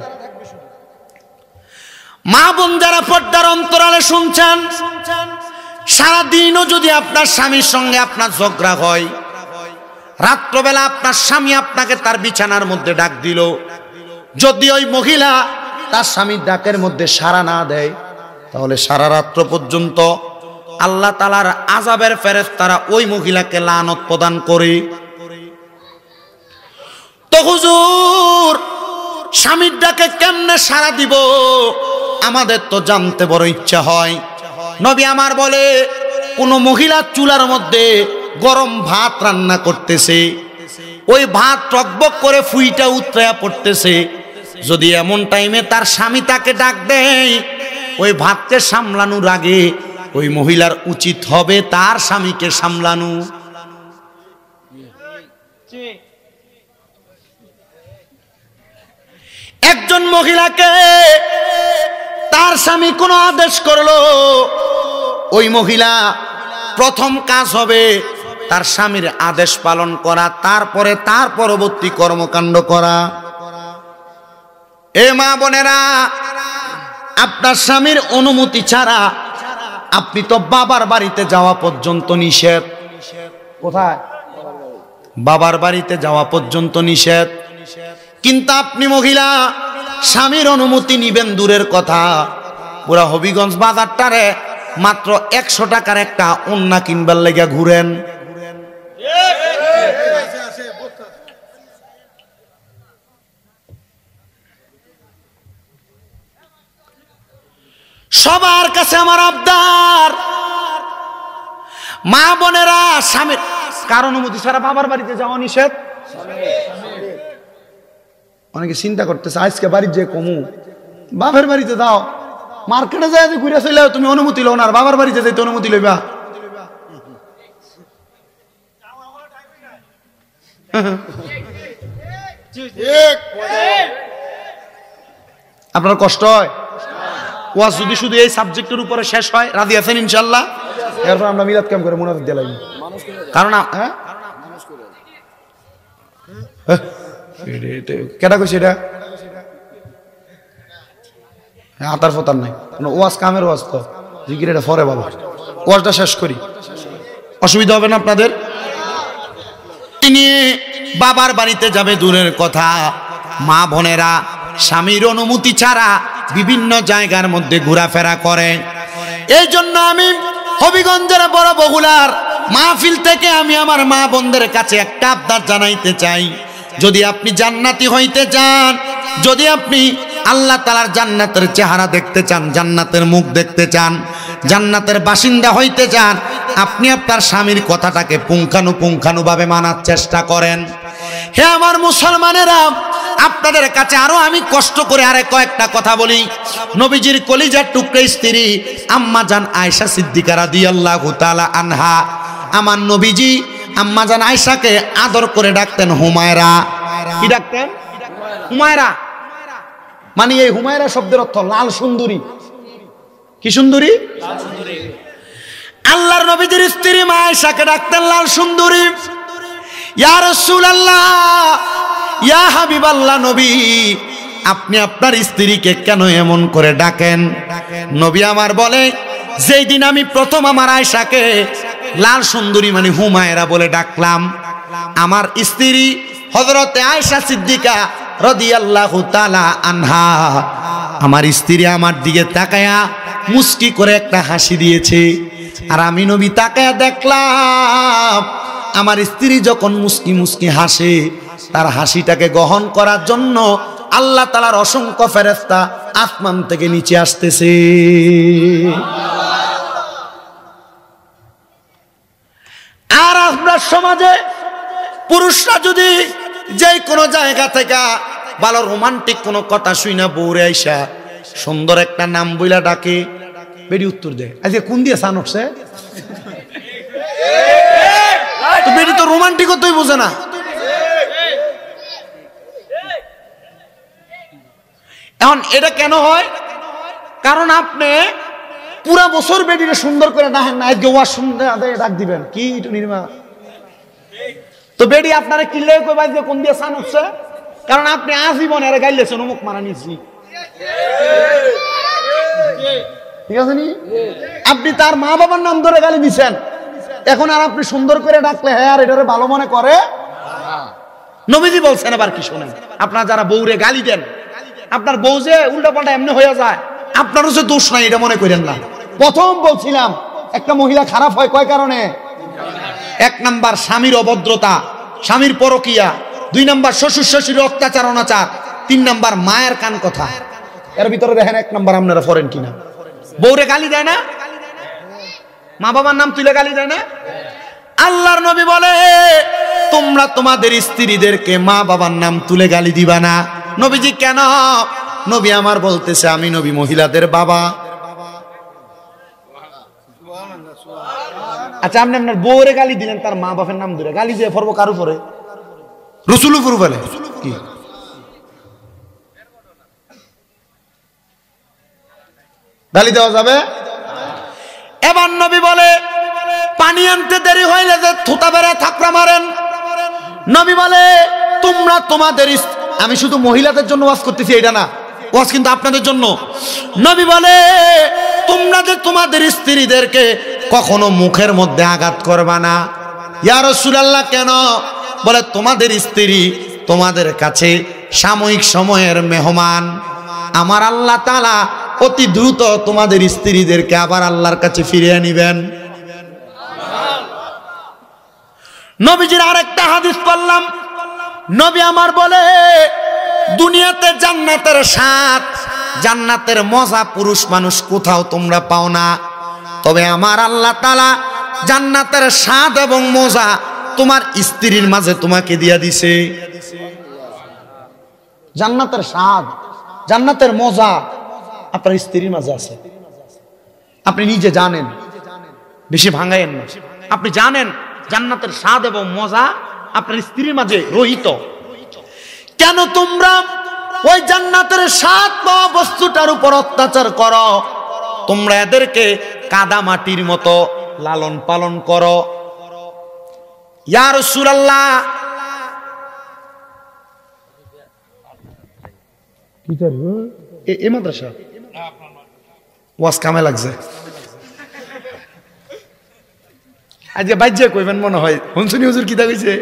মা বোন যারা পর্দার অন্তরালে শুনছেন, সারাদিনও যদি আপনার স্বামীর সঙ্গে আপনার ঝগড়া হয়, রাত্রবেলা আপনার স্বামী আপনাকে তার বিছানার মধ্যে ডাক দিল, যদি ওই মহিলা তার স্বামীর ডাকের মধ্যে সাড়া না দেয়, তাহলে সারা রাত্র পর্যন্ত আল্লাহ তাআলার আযাবের ফেরেশতারা ওই মহিলাকে লানত প্রদান করে। তো হুজুর, স্বামীর ডাকে কেমনে সাড়া দিব, আমাদের তো জানতে বড় ইচ্ছা হয়। নবী আমার বলে, কোন মহিলা চুলার মধ্যে গরম ভাত রান্না করতেছে, ওই ভাত টকবক করে ফুইটা উতরায়া পড়তেছে, যদি এমন টাইমে তার স্বামী তাকে ডাক দেয়, ওই ভাতকে সামলানোর আগে ওই মহিলার উচিত হবে তার স্বামীকে সামলানো। একজন মহিলাকে তার স্বামী কোনো আদেশ করলো, ওই মহিলা প্রথম কাজ হবে তার স্বামীর আদেশ পালন করা, তারপরে তার পরবর্তী কর্মকাণ্ড করা। এ মা বোনেরা, আপনার স্বামীর অনুমতি ছাড়া আপনি তো বাবার বাড়িতে যাওয়া পর্যন্ত নিষেধ। কোথায়? বাবার বাড়িতে যাওয়া পর্যন্ত নিষেধ। কিন্তু আপনি মহিলা স্বামীর অনুমতি নিবেন দূরের কথা, পুরা হবিগঞ্জ বাজারটারে মাত্র 100 টাকার একটা ওন্না কিনবার লেগে ঘুরেন। সবার কাছে আমার আবদার, মা বোনেরা, স্বামীর কার অনুমতি ছাড়া বাবার বাড়িতে যাওয়া নিষেধ। অনেকে চিন্তা করতেছে, আজকে বাড়ির যে কমু, বাবার বাড়িতে দাও, মার্কেটে যায় ঘুরে চলে তুমি অনুমতি লো না, আর বাবার বাড়িতে যাইতে অনুমতি লইবা। আপনার কষ্ট হয়? ওয়াজ যদি শুধু এই সাবজেক্টের উপরে শেষ হয়, রাজি আছেন ইনশাল্লাহ? এরপর আমরা মিলাদ কাম করে মুনাফিক দিয়ে লাগি, কারণ কেটা কইছে এটা আতার ফতার নাই, ওয়াজ কামের ওয়াজ, তো জিকির এটা ফরে বাবা, ওয়াজটা শেষ করি, অসুবিধা হবে না আপনাদের? তিনি বাবার বাড়িতে যাবে দূরের কথা, মা বোনেরা স্বামীর অনুমতি ছাড়া বিভিন্ন জায়গার মধ্যে ঘোরাফেরা করে। এই জন্য আমি হবিগঞ্জের বড় বহুলার মাহফিল থেকে আমি আমার মা বোনদের কাছে একটা আবদার জানাইতে চাই, যদি আপনি জান্নাতি হইতে চান, যদি আপনি আল্লাহ তাআলার জান্নাতের চেহারা দেখতে চান, জান্নাতের মুখ দেখতে চান, জান্নাতের বাসিন্দা হইতে চান, আপনি আপনার স্বামীর কথাটাকে পুঙ্খানুপুঙ্খানুভাবে মানার চেষ্টা করেন। হে আমার মুসলমানেরা, আপনাদের কাছে আরো আমি কষ্ট করে আরে কয়েকটা কথা বলি। নবীজির কলিজার টুকরা স্ত্রী আম্মা জান আয়েশা সিদ্দিকা রাদিয়াল্লাহু তাআলা আনহা, আমার নবীজি আম্মা জান আয়েশাকে আদর করে ডাকতেন হুমায়রা। কি ডাকতেন? হুমায়রা। মানে এই হুমায়রা শব্দের অর্থ লাল সুন্দরী। কি সুন্দরী? লাল সুন্দরী। আল্লাহর নবীজির স্ত্রী মা আয়েশাকে ডাকতেন লাল সুন্দরী। ইয়া রাসূলুল্লাহ, ইয়া হাবিবাল্লাহ, নবী আপনি আপনার স্ত্রীকে কেন এমন করে ডাকেন? নবী আমার বলে, যেই দিন আমি প্রথম আমার আয়েশাকে লাল সুন্দরী মানে হুমায়রা বলে ডাকলাম, আমার স্ত্রী হযরতে আয়েশা সিদ্দিকা রাদিয়াল্লাহু তাআলা আনহা, আমার স্ত্রী আমার দিকে তাকায়া মুস্কি করে একটা হাসি দিয়েছে। আর আমি নবী তাকায়া দেখলাম আমার স্ত্রী যখন মুস্কি মুস্কি হাসে, তার হাসিটাকে গ্রহণ করার জন্য আল্লাহ তাআলার অসংখ্য ফেরেশতা আসমান থেকে নিচে আসতেছে। আর আপনার সমাজে পুরুষরা যদি যে কোনো জায়গা থেকে ভালো রোমান্টিক কোনো কথা শুই না বউরে আইসা সুন্দর একটা নাম বইলা ডাকে, বেডি উত্তর দেয় আজকে কোন দিয়ে সান উঠছে, তো বেডি তো রোমান্টিকতাই বোঝে না। এখন এটা কেন হয়? কারণ আপনি পুরা বছর বেডিরে সুন্দর করে ডাকেন না, আজকে ওয়াজ সুন্দর ডাক দিবেন কি নির্মা, তো বেডি আপনারা কিনলে কইবা যে কোন দিয়ে সান উঠছে, কারণ আপনি আজীবন এর গাইলেছেন অমুক মারা নিছি, ঠিক আছে নি? আপনি তার মা বাবার নাম ধরে গালি দিছেন, এখন আর আপনি সুন্দর করে ডাকলে হ্যাঁ আর এটারে ভালো মনে করে। নবীজি বলছেন, আবার কি শোনেন, আপনারা যারা বউরে গালি দেন, আপনার বউ যে উল্টা পাল্টা এমনি হয়ে যায়, আপনারও যে দোষ নাই এটা মনে করেন না। প্রথম বলছিলাম একটা মহিলা খারাপ হয় কয় কারণে? এক নাম্বার স্বামীর অভদ্রতা, স্বামীর পরকিয়া, দুই নাম্বার শ্বশুর শাশুড়ির অত্যাচার অনাচার, তিন নাম্বার মায়ের কান কথা। এর ভিতরে দেখেন এক নাম্বার আপনারা পড়েন কিনা। বউরে গালি দেয় না, মা বাবার নাম তুলে গালি দেয় না। আল্লাহর নবী বলে তোমরা তোমাদের স্ত্রীদেরকে মা বাবার নাম তুলে গালি দিবা না। নবীজি কেন? নবী আমার বলতেছে আমি নবী মহিলাদের বাবা। আচ্ছা আপনি আপনার বউরে গালি দিলেন, তার মা বাপের নাম ধরে গালি দিয়ে পড়বো কার উপরে? রসুল উপর বলে কি? গালি দেওয়া যাবে? এবার নবী বলে পানি আনতে দেরি হইলে যে থুতা বেড়ে থাকরা মারেন। নবী বলে তোমরা তোমাদের, আমি শুধু মহিলাদের জন্য ওয়াজ করতেছি এটা না, ওয়াজ কিন্তু আপনাদের জন্য। নবী বলে তোমরা যে তোমাদের স্ত্রীদেরকে কখনো মুখের মধ্যে আঘাত করবা না। ইয়া রাসূলুল্লাহ কেন? বলে তোমাদের স্ত্রী তোমাদের কাছে সাময়িক সময়ের মেহমান, আমার আল্লাহ তাআলা অতি দ্রুত তোমাদের স্ত্রীদেরকে আবার আল্লাহর কাছে ফিরিয়ে নিবেন। নবীজির আরেকটা হাদিস পড়লাম, নবী আমার বলে দুনিয়াতে জান্নাতের স্বাদ, জান্নাতের মজা পুরুষ মানুষ কোথাও তোমরা পাও না, তবে আমার আল্লাহ তাআলা জান্নাতের স্বাদ এবং মজা তোমার স্ত্রীর মাঝে তোমাকে দিয়া দিছে। জান্নাতের স্বাদ, জান্নাতের মজা আপনার স্ত্রীর মাঝে আছে। আপনি নিজে জানেন, বেশি ভাঙায়েন না, আপনি জানেন জান্নাতের স্বাদ এবং মজা আপনার স্ত্রীর মাঝে রহিত। কেন তোমরা ওই জান্নাতের স্বাদ পাওয়া বস্তুটার উপর অত্যাচার করো? তোমরা এদেরকে কাদা মাটির মতো লালন পালন করো। ইয়া রাসূলুল্লাহ, এই মাদ্রাসা ওয়াজ কামে লাগছে আজকে বাইজে কইবেন মনে হয় হুনসুনি হুজুর কিতা কইছে।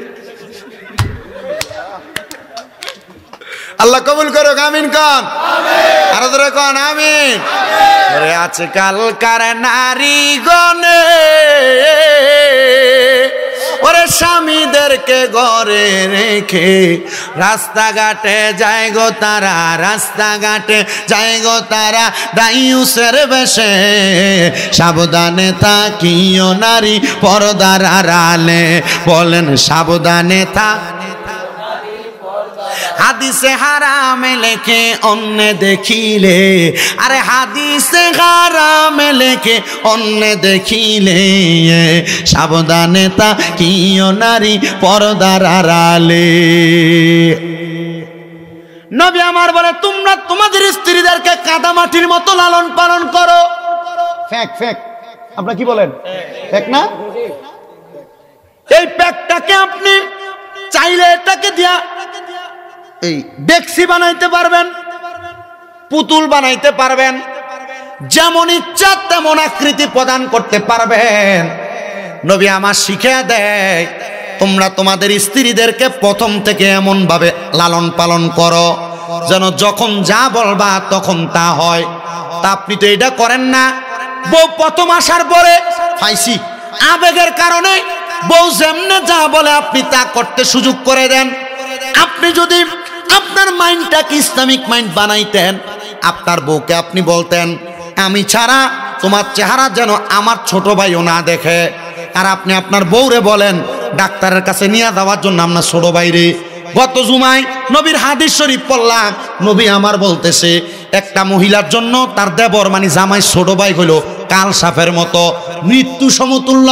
আল্লাহ কবুল করো, আমিন কন, আরো ধরে কন আমিন। ওরে আজকালকার নারী গণে ওরে স্বামীদেরকে ঘরে রেখে রাস্তাঘাটে যায় গো তারা, রাস্তাঘাটে যায় গো তারা দাইউসের বেশে। সাবধানে থাকিও নারী পর্দার আড়ালে, বলেন সাবধানে থাক। হাদিসে হারামে লেখে অন্য দেখিলে, আরে হাদিসে হারামে লেখে অন্য দেখিলে, সাবধানে থাকিও নারী পর্দার আড়ালে। নবী আমার বলে তোমরা তোমাদের স্ত্রীদেরকে কাদা মাটির মতো লালন পালন করো। ফ্যাক ফ্যাক, আপনারা কি বলেন? ফ্যাক না? এই প্যাকটাকে আপনি চাইলে এটাকে দিয়া এই ডেক্সি বানাইতে পারবেন, পুতুল বানাইতে পারবেন, যেমন ইচ্ছা তেমন আকৃতি প্রদান করতে পারবেন। নবী আমার শিখিয়ে দেয় তোমরা তোমাদের স্ত্রীদেরকে প্রথম থেকে এমন ভাবে লালন পালন করো যেন যখন যা বলবা তখন তা হয়। তা আপনি তো এটা করেন না। বউ প্রথম আসার পরে ফাইসি আবেগের কারণে বউ যেমনে যা বলে আপনি তা করতে সুযোগ করে দেন। আপনি যদি আপনার মাইন্ডটাকে ইসলামিক মাইন্ড বানাইতেন, আপনার বউকে আপনি বলতেন আমি ছাড়া তোমার চেহারা যেন আমার ছোট ভাইও না দেখে। আর আপনি আপনার বউরে বলেন ডাক্তারের কাছে নিয়ে যাওয়ার জন্য আপনার ছোট ভাইরে। গত জুমায় নবীর হাদিস শরীফ পড়লাম, নবী আমার বলতেছে একটা মহিলার জন্য তার দেবর মানে জামাই ছোট ভাই হলো কাল সাপের মতো, মৃত্যু সমতুল্য।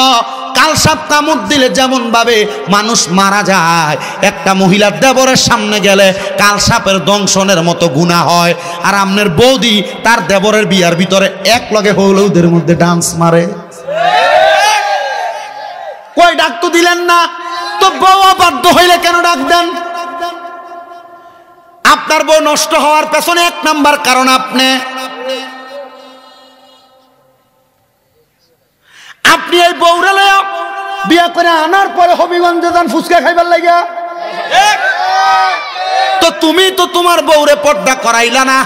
কাল সাপ কামড় দিলে যেমন ভাবে মানুষ মারা যায়, একটা মহিলার দেবরের সামনে গেলে কাল সাপের দংশনের মতো গুনাহ হয়। আর আপনার বৌদি তার দেবরের বিয়ার ভিতরে এক লগে হলুদের মধ্যে ডান্স মারে। কই ডাক তো দিলেন না, তো বউ বাধ্য হইলে কেন ডাক দেন? আপনার বউ নষ্ট হওয়ার পেছনে এক নাম্বার কারণ আপনি এই বউরে লয়া বিয়া করে আনার পরে হবিগঞ্জে যান ফুচকা খাইবার লাগিয়া। তো তুমি তো তোমার বউরে পর্দা করাইলা না।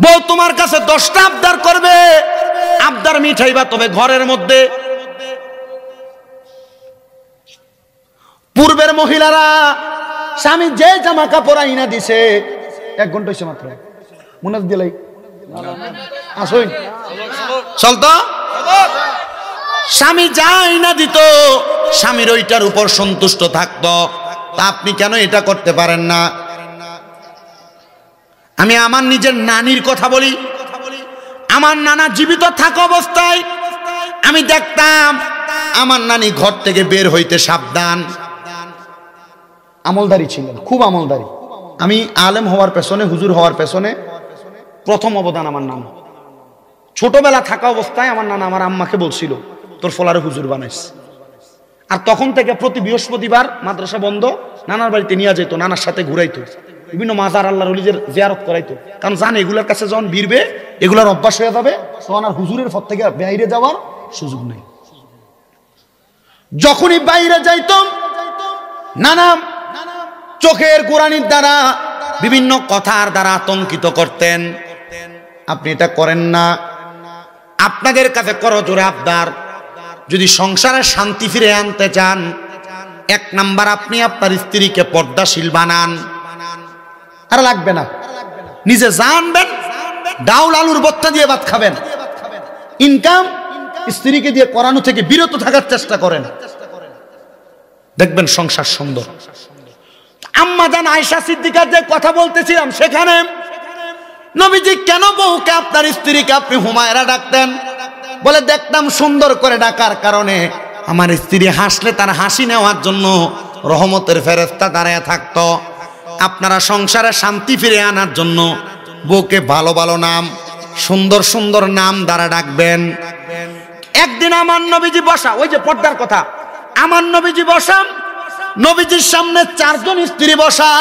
বউ তোমার কাছে 10টা আবদার করবে, আবদার মিঠাইবা তবে ঘরের মধ্যে। পূর্বের মহিলারা স্বামী যে জামা কাপড় আইনা দিছে 1 ঘন্টা হইছে মাত্র, মনে দিলাই আসুন চলতো। স্বামী যা আইনা দিত স্বামীর ওইটার উপর সন্তুষ্ট থাকতো। তা আপনি কেন এটা করতে পারেন না? আমি আমার নিজের নানির কথা বলি। আমার নানা জীবিত থাকা অবস্থায় আমি দেখতাম আমার নানি ঘর থেকে বের হইতে সাবধান। আমলদারি ছিলেন, খুব আমলদারি। আমি আলেম হওয়ার পেছনে, হুজুর হওয়ার পেছনে প্রথম অবদান আমার নানা। ছোটবেলা থাকা অবস্থায় আমার নানা আমার আম্মাকে বলছিল তোর ফলারে হুজুর বানাইস। আর তখন থেকে প্রতি বৃহস্পতিবার মাদ্রাসা বন্ধ, নানার বাড়িতে নিয়ে যেত, নানার সাথে ঘুরাইতো, বিভিন্ন মাজার আল্লাহর ওলিদের জিয়ারত করাইতো। কারণ জানে এগুলোর কাছে যখন ভিড়বে এগুলোর অভ্যাস হয়ে যাবে, তখন আর হুজুরের পথ থেকে বাইরে যাওয়ার সুযোগ নেই। যখনই বাইরে যাইতাম নানা চোখের গোরানির দ্বারা বিভিন্ন কথার দ্বারা আতঙ্কিত করতেন। আপনি এটা করেন না। আপনাদের কাছে করজোড়ে আবদার, যদি সংসারে শান্তি ফিরে আনতে চান, 1 নাম্বার আপনি আপনার স্ত্রীকে পর্দাশীল বানান। আর লাগবে না, নিজে জানবেন ডাউল আলুর ভর্তা দিয়ে ভাত খাবেন। ইনকাম স্ত্রীকে দিয়ে করানো থেকে বিরত থাকার চেষ্টা করেন, দেখবেন সংসার সুন্দর। আম্মা জান আয়েশা সিদ্দিকার যে কথা বলতেছিলাম, সেখানে নবীজি কেন বউকে আপনার স্ত্রীকে আপনি হুমায়রা ডাকতেন? বলে দেখতাম সুন্দর করে ডাকার কারণে আমার স্ত্রী হাসলে তার হাসি নেওয়ার জন্য রহমতের ফেরেশতা দাঁড়ায় থাকতো। আপনারা সংসারে শান্তি ফিরে আনার জন্য বউকে ভালো ভালো নাম, সুন্দর সুন্দর নাম দ্বারা ডাকবেন। একদিন আমার নবীজি বসা, ওই যে পর্দার কথা, আমার নবীজি বসা, নবীজির সামনে 4 জন স্ত্রী বসা।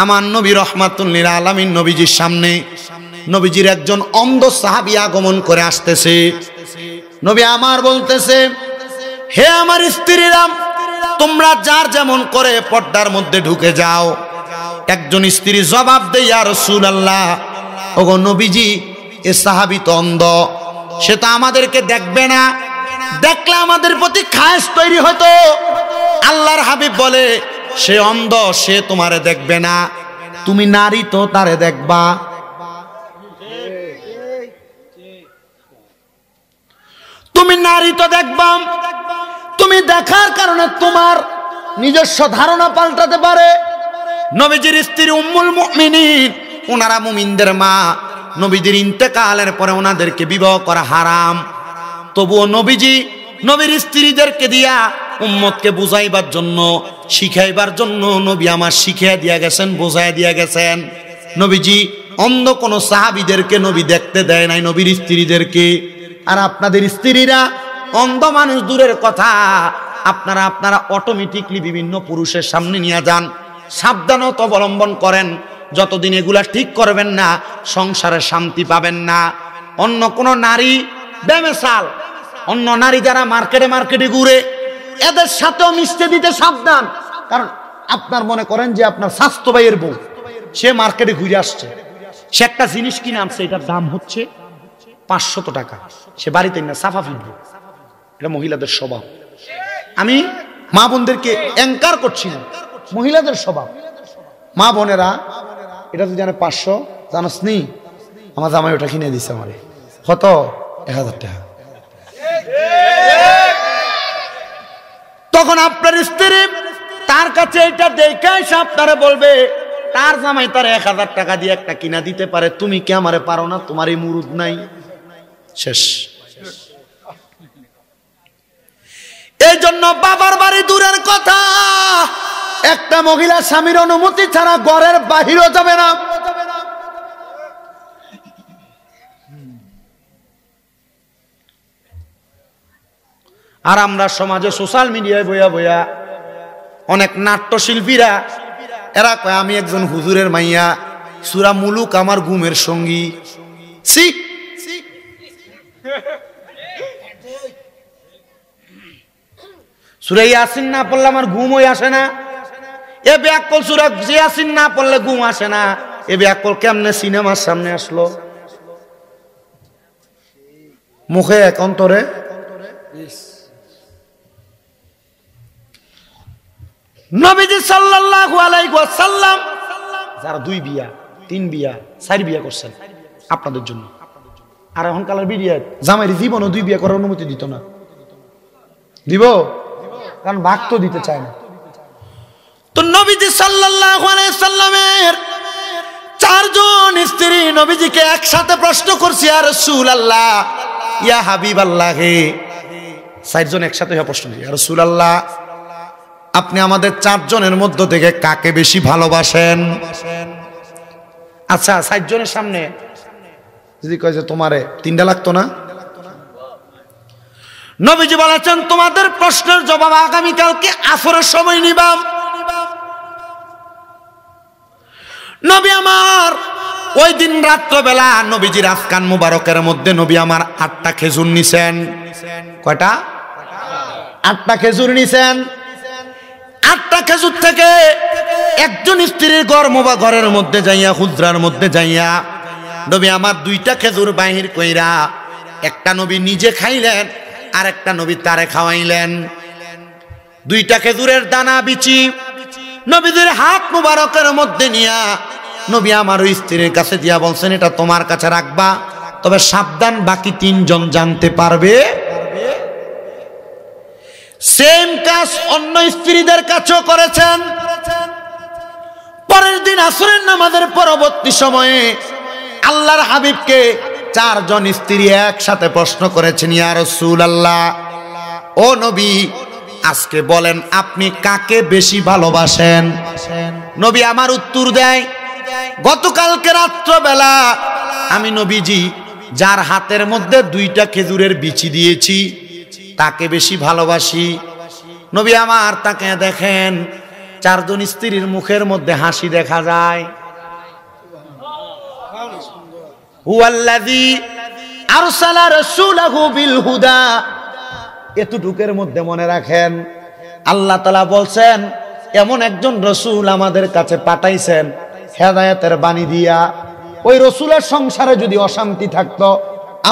আমার নবী রহমাতুল লিল আলামিন নবীজির সামনে, নবীজির একজন অন্ধ সাহাবী আগমন করে আসতেছে। নবী আমার বলতেছে, হে আমার স্ত্রীরা, তোমরা যার যেমন করে পর্দার মধ্যে ঢুকে যাও। একজন স্ত্রী জবাব দেয়, ইয়া রাসূলুল্লাহ, ওগো নবীজি, এ সাহাবী তো অন্ধ, সে তো আমাদেরকে দেখবে না, দেখলে আমাদের প্রতি খায়েশ তৈরি হতো। আল্লাহর হাবিব বলে, সে অন্ধ, সে তোমারে দেখবে না, তুমি নারী তো তারে দেখবা। তুমি নারী তো দেখবা, তুমি দেখার কারণে তোমার নিজস্ব ধারণা পাল্টাতে পারে। নবীজির স্ত্রী উম্মুল মুমিনিন, ওনারা মুমিনদের মা। নবীজির ইন্তেকালের পরে ওনাদেরকে বিবাহ করা হারাম, তবুও নবীজি নবীর স্ত্রীদেরকে দিয়া উম্মতকে বুঝাইবার জন্য, শিখাইবার জন্য নবী আমার শিখিয়ে দিয়া গেছেন, বোঝাই দিয়া গেছেন। নবীজি অন্ধ কোন সাহাবীদেরকে নবী দেখতে দেয় নাই, নবীর স্ত্রীদেরকে। আর আপনাদের স্ত্রীরা অন্ধ মানুষ দূরের কথা, আপনারা অটোমেটিকলি বিভিন্ন পুরুষের সামনে নিয়ে যান। সাবধানতা অবলম্বন করেন, যতদিন এগুলা ঠিক করবেন না সংসারে শান্তি পাবেন না। অন্য কোন নারী বেমেসাল, অন্য নারী যারা মার্কেটে ঘুরে, এদের সাথেও মিশতে দিতে সাবধান। কারণ আপনার মনে করেন যে আপনার স্বাস্থ্য ভাইয়ের বউ, সে মার্কেটে ঘুরে আসছে, সে একটা জিনিস কিনে আনছে, এটার দাম হচ্ছে 500 টাকা, সে বাড়িতে না সাফা ফিরবে। এটা মহিলাদের স্বভাব। আমি মা বোনদেরকে এনকার করছি না, মহিলাদের স্বভাব। মা বোনেরা এটা তো জানে 500, জানোস নি, আমার জামাই ওটা কিনে দিচ্ছে আমারে, কত? 1000 টাকা। তখন আপনার স্ত্রী তার কাছে এটা দেখে এসে আপনারে বলবে, তার জামাই তার 1000 টাকা দিয়ে একটা কিনা দিতে পারে, তুমি কি আমারে পারো না? তোমার এই মুরুদ নাই। শেষ। এই জন্য বাবার বাড়ি দূরের কথা, একটা মহিলা স্বামীর অনুমতি ছাড়া ঘরের বাহিরও যাবে না। আর আমরা সমাজে সোশ্যাল মিডিয়ায় বইয়া অনেক নাট্যশিল্পীরা এরা কয়, আমি একজন হুজুরের মাইয়া, সূরা মুলুক আমার ঘুমের সঙ্গী। সি সূরা ইয়াসিন না পড়লে আমার ঘুমই আসে না। এ ব্যাকল সূরা ইয়াসিন না পড়লে ঘুম আসে না। এ ব্যাকল কেমনে সিনেমার সামনে আসলো? মুখে এক অন্তরে। নবীজি সাল্লাল্লাহু আলাইহি ওয়াসাল্লাম যারা 2 বিয়া 3 বিয়া 4 বিয়া করছেন আপনাদের জন্য, আর এখনকার বিয়ে জামাইয়ের জীবনও 2 বিয়া করার অনুমতি দিত না। দিব? কারণ ভাগ তো দিতে চায় না। তো নবীজি সাল্লাল্লাহু আলাইহি সাল্লামের 4 জন স্ত্রী নবীজিকে একসাথে প্রশ্ন করছে, ইয়া রাসূলুল্লাহ, ইয়া হাবিবাল্লাহ, হে 4 জন একসাথে প্রশ্ন করছে, ইয়া রাসূলুল্লাহ, আপনি আমাদের 4 জনের মধ্য থেকে কাকে বেশি ভালোবাসেন? আচ্ছা, 4 জনের সামনে যদি কয় যে তোমারে 3টা লাগতো না? নবীজি বলেছেন, তোমাদের প্রশ্নের জবাব আগামীকালকে আসরের সময় নিবাম। নবী আমার ওই দিন রাত্রবেলা নবীজির আফকান মুবারকের মধ্যে নবী আমার 8টা খেজুর নিছেন। কয়টা? 8টা খেজুর নিছেন। 8টা খেজুর থেকে একজন স্ত্রীর ঘরের মধ্যে যাইয়া, হুজরার মধ্যে যাইয়া নবী আমার 2টা খেজুর বাহির কইরা, একটা নবী নিজে খাইলেন, আর একটা নবী তারে খাওয়াইলেন। 2টা খেজুরের দানা বিচি নবীদের হাত মুবারকের মধ্যে নিয়া নবী আমার ওই স্ত্রীর কাছে দিয়া বলছেন, এটা তোমার কাছে রাখবা, তবে সাবধান, বাকি 3 জন জানতে পারবে। সেম কাজ অন্য স্ত্রীদের কাছেও করেছেন। পরের দিন আসরের নামাজের পরবর্তী সময়ে আল্লাহর হাবিবকে 4 জন স্ত্রী একসাথে প্রশ্ন করেছেন, ইয়া রাসূলুল্লাহ, ও নবী, আজকে বলেন আপনি কাকে বেশি ভালোবাসেন? নবী আমার উত্তর দেয়, গতকালকে রাত্রবেলা আমি নবীজি যার হাতের মধ্যে 2টা খেজুরের বিচি দিয়েছি তাকে বেশি ভালোবাসি। নবী আমার তাকে দেখেন 4 জন স্ত্রীর মুখের মধ্যে হাসি দেখা যায়। হুয়াল্লাযী আরসালা রাসূলাহু বিল হুদা, এতটুকের মধ্যে মনে রাখেন আল্লাহ তাআলা বলছেন এমন একজন রসুল আমাদের কাছে পাঠাইছেন হেদায়েতের বাণী দিয়া। ওই রসুলের সংসারে যদি অশান্তি থাকতো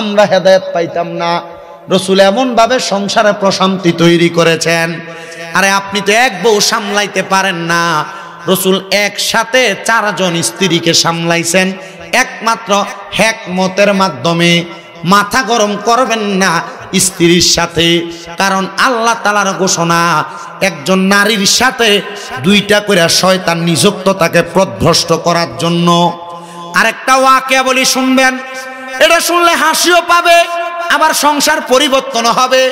আমরা হেদায়েত পাইতাম না। রসুল এমন ভাবে সংসারে প্রশান্তি তৈরি করেছেন। আরে আপনি তো এক বউ সামলাইতে পারেন না, রসুল একসাথে 4 জন স্ত্রীকে সামলাইছেন একমাত্র হিকমতের মাধ্যমে। মাথা গরম করবেন না স্ত্রীর সাথে, কারণ আল্লাহ তাআলার ঘোষণা একজন নারীর সাথে 2টা করে শয়তান নিযুক্ত তাকে পথভ্রষ্ট করার জন্য। আরেকটা ওয়াকিয়া বলি শুনবেন, এটা শুনলে হাসিও পাবে আবার সংসার পরিবর্তন হবে।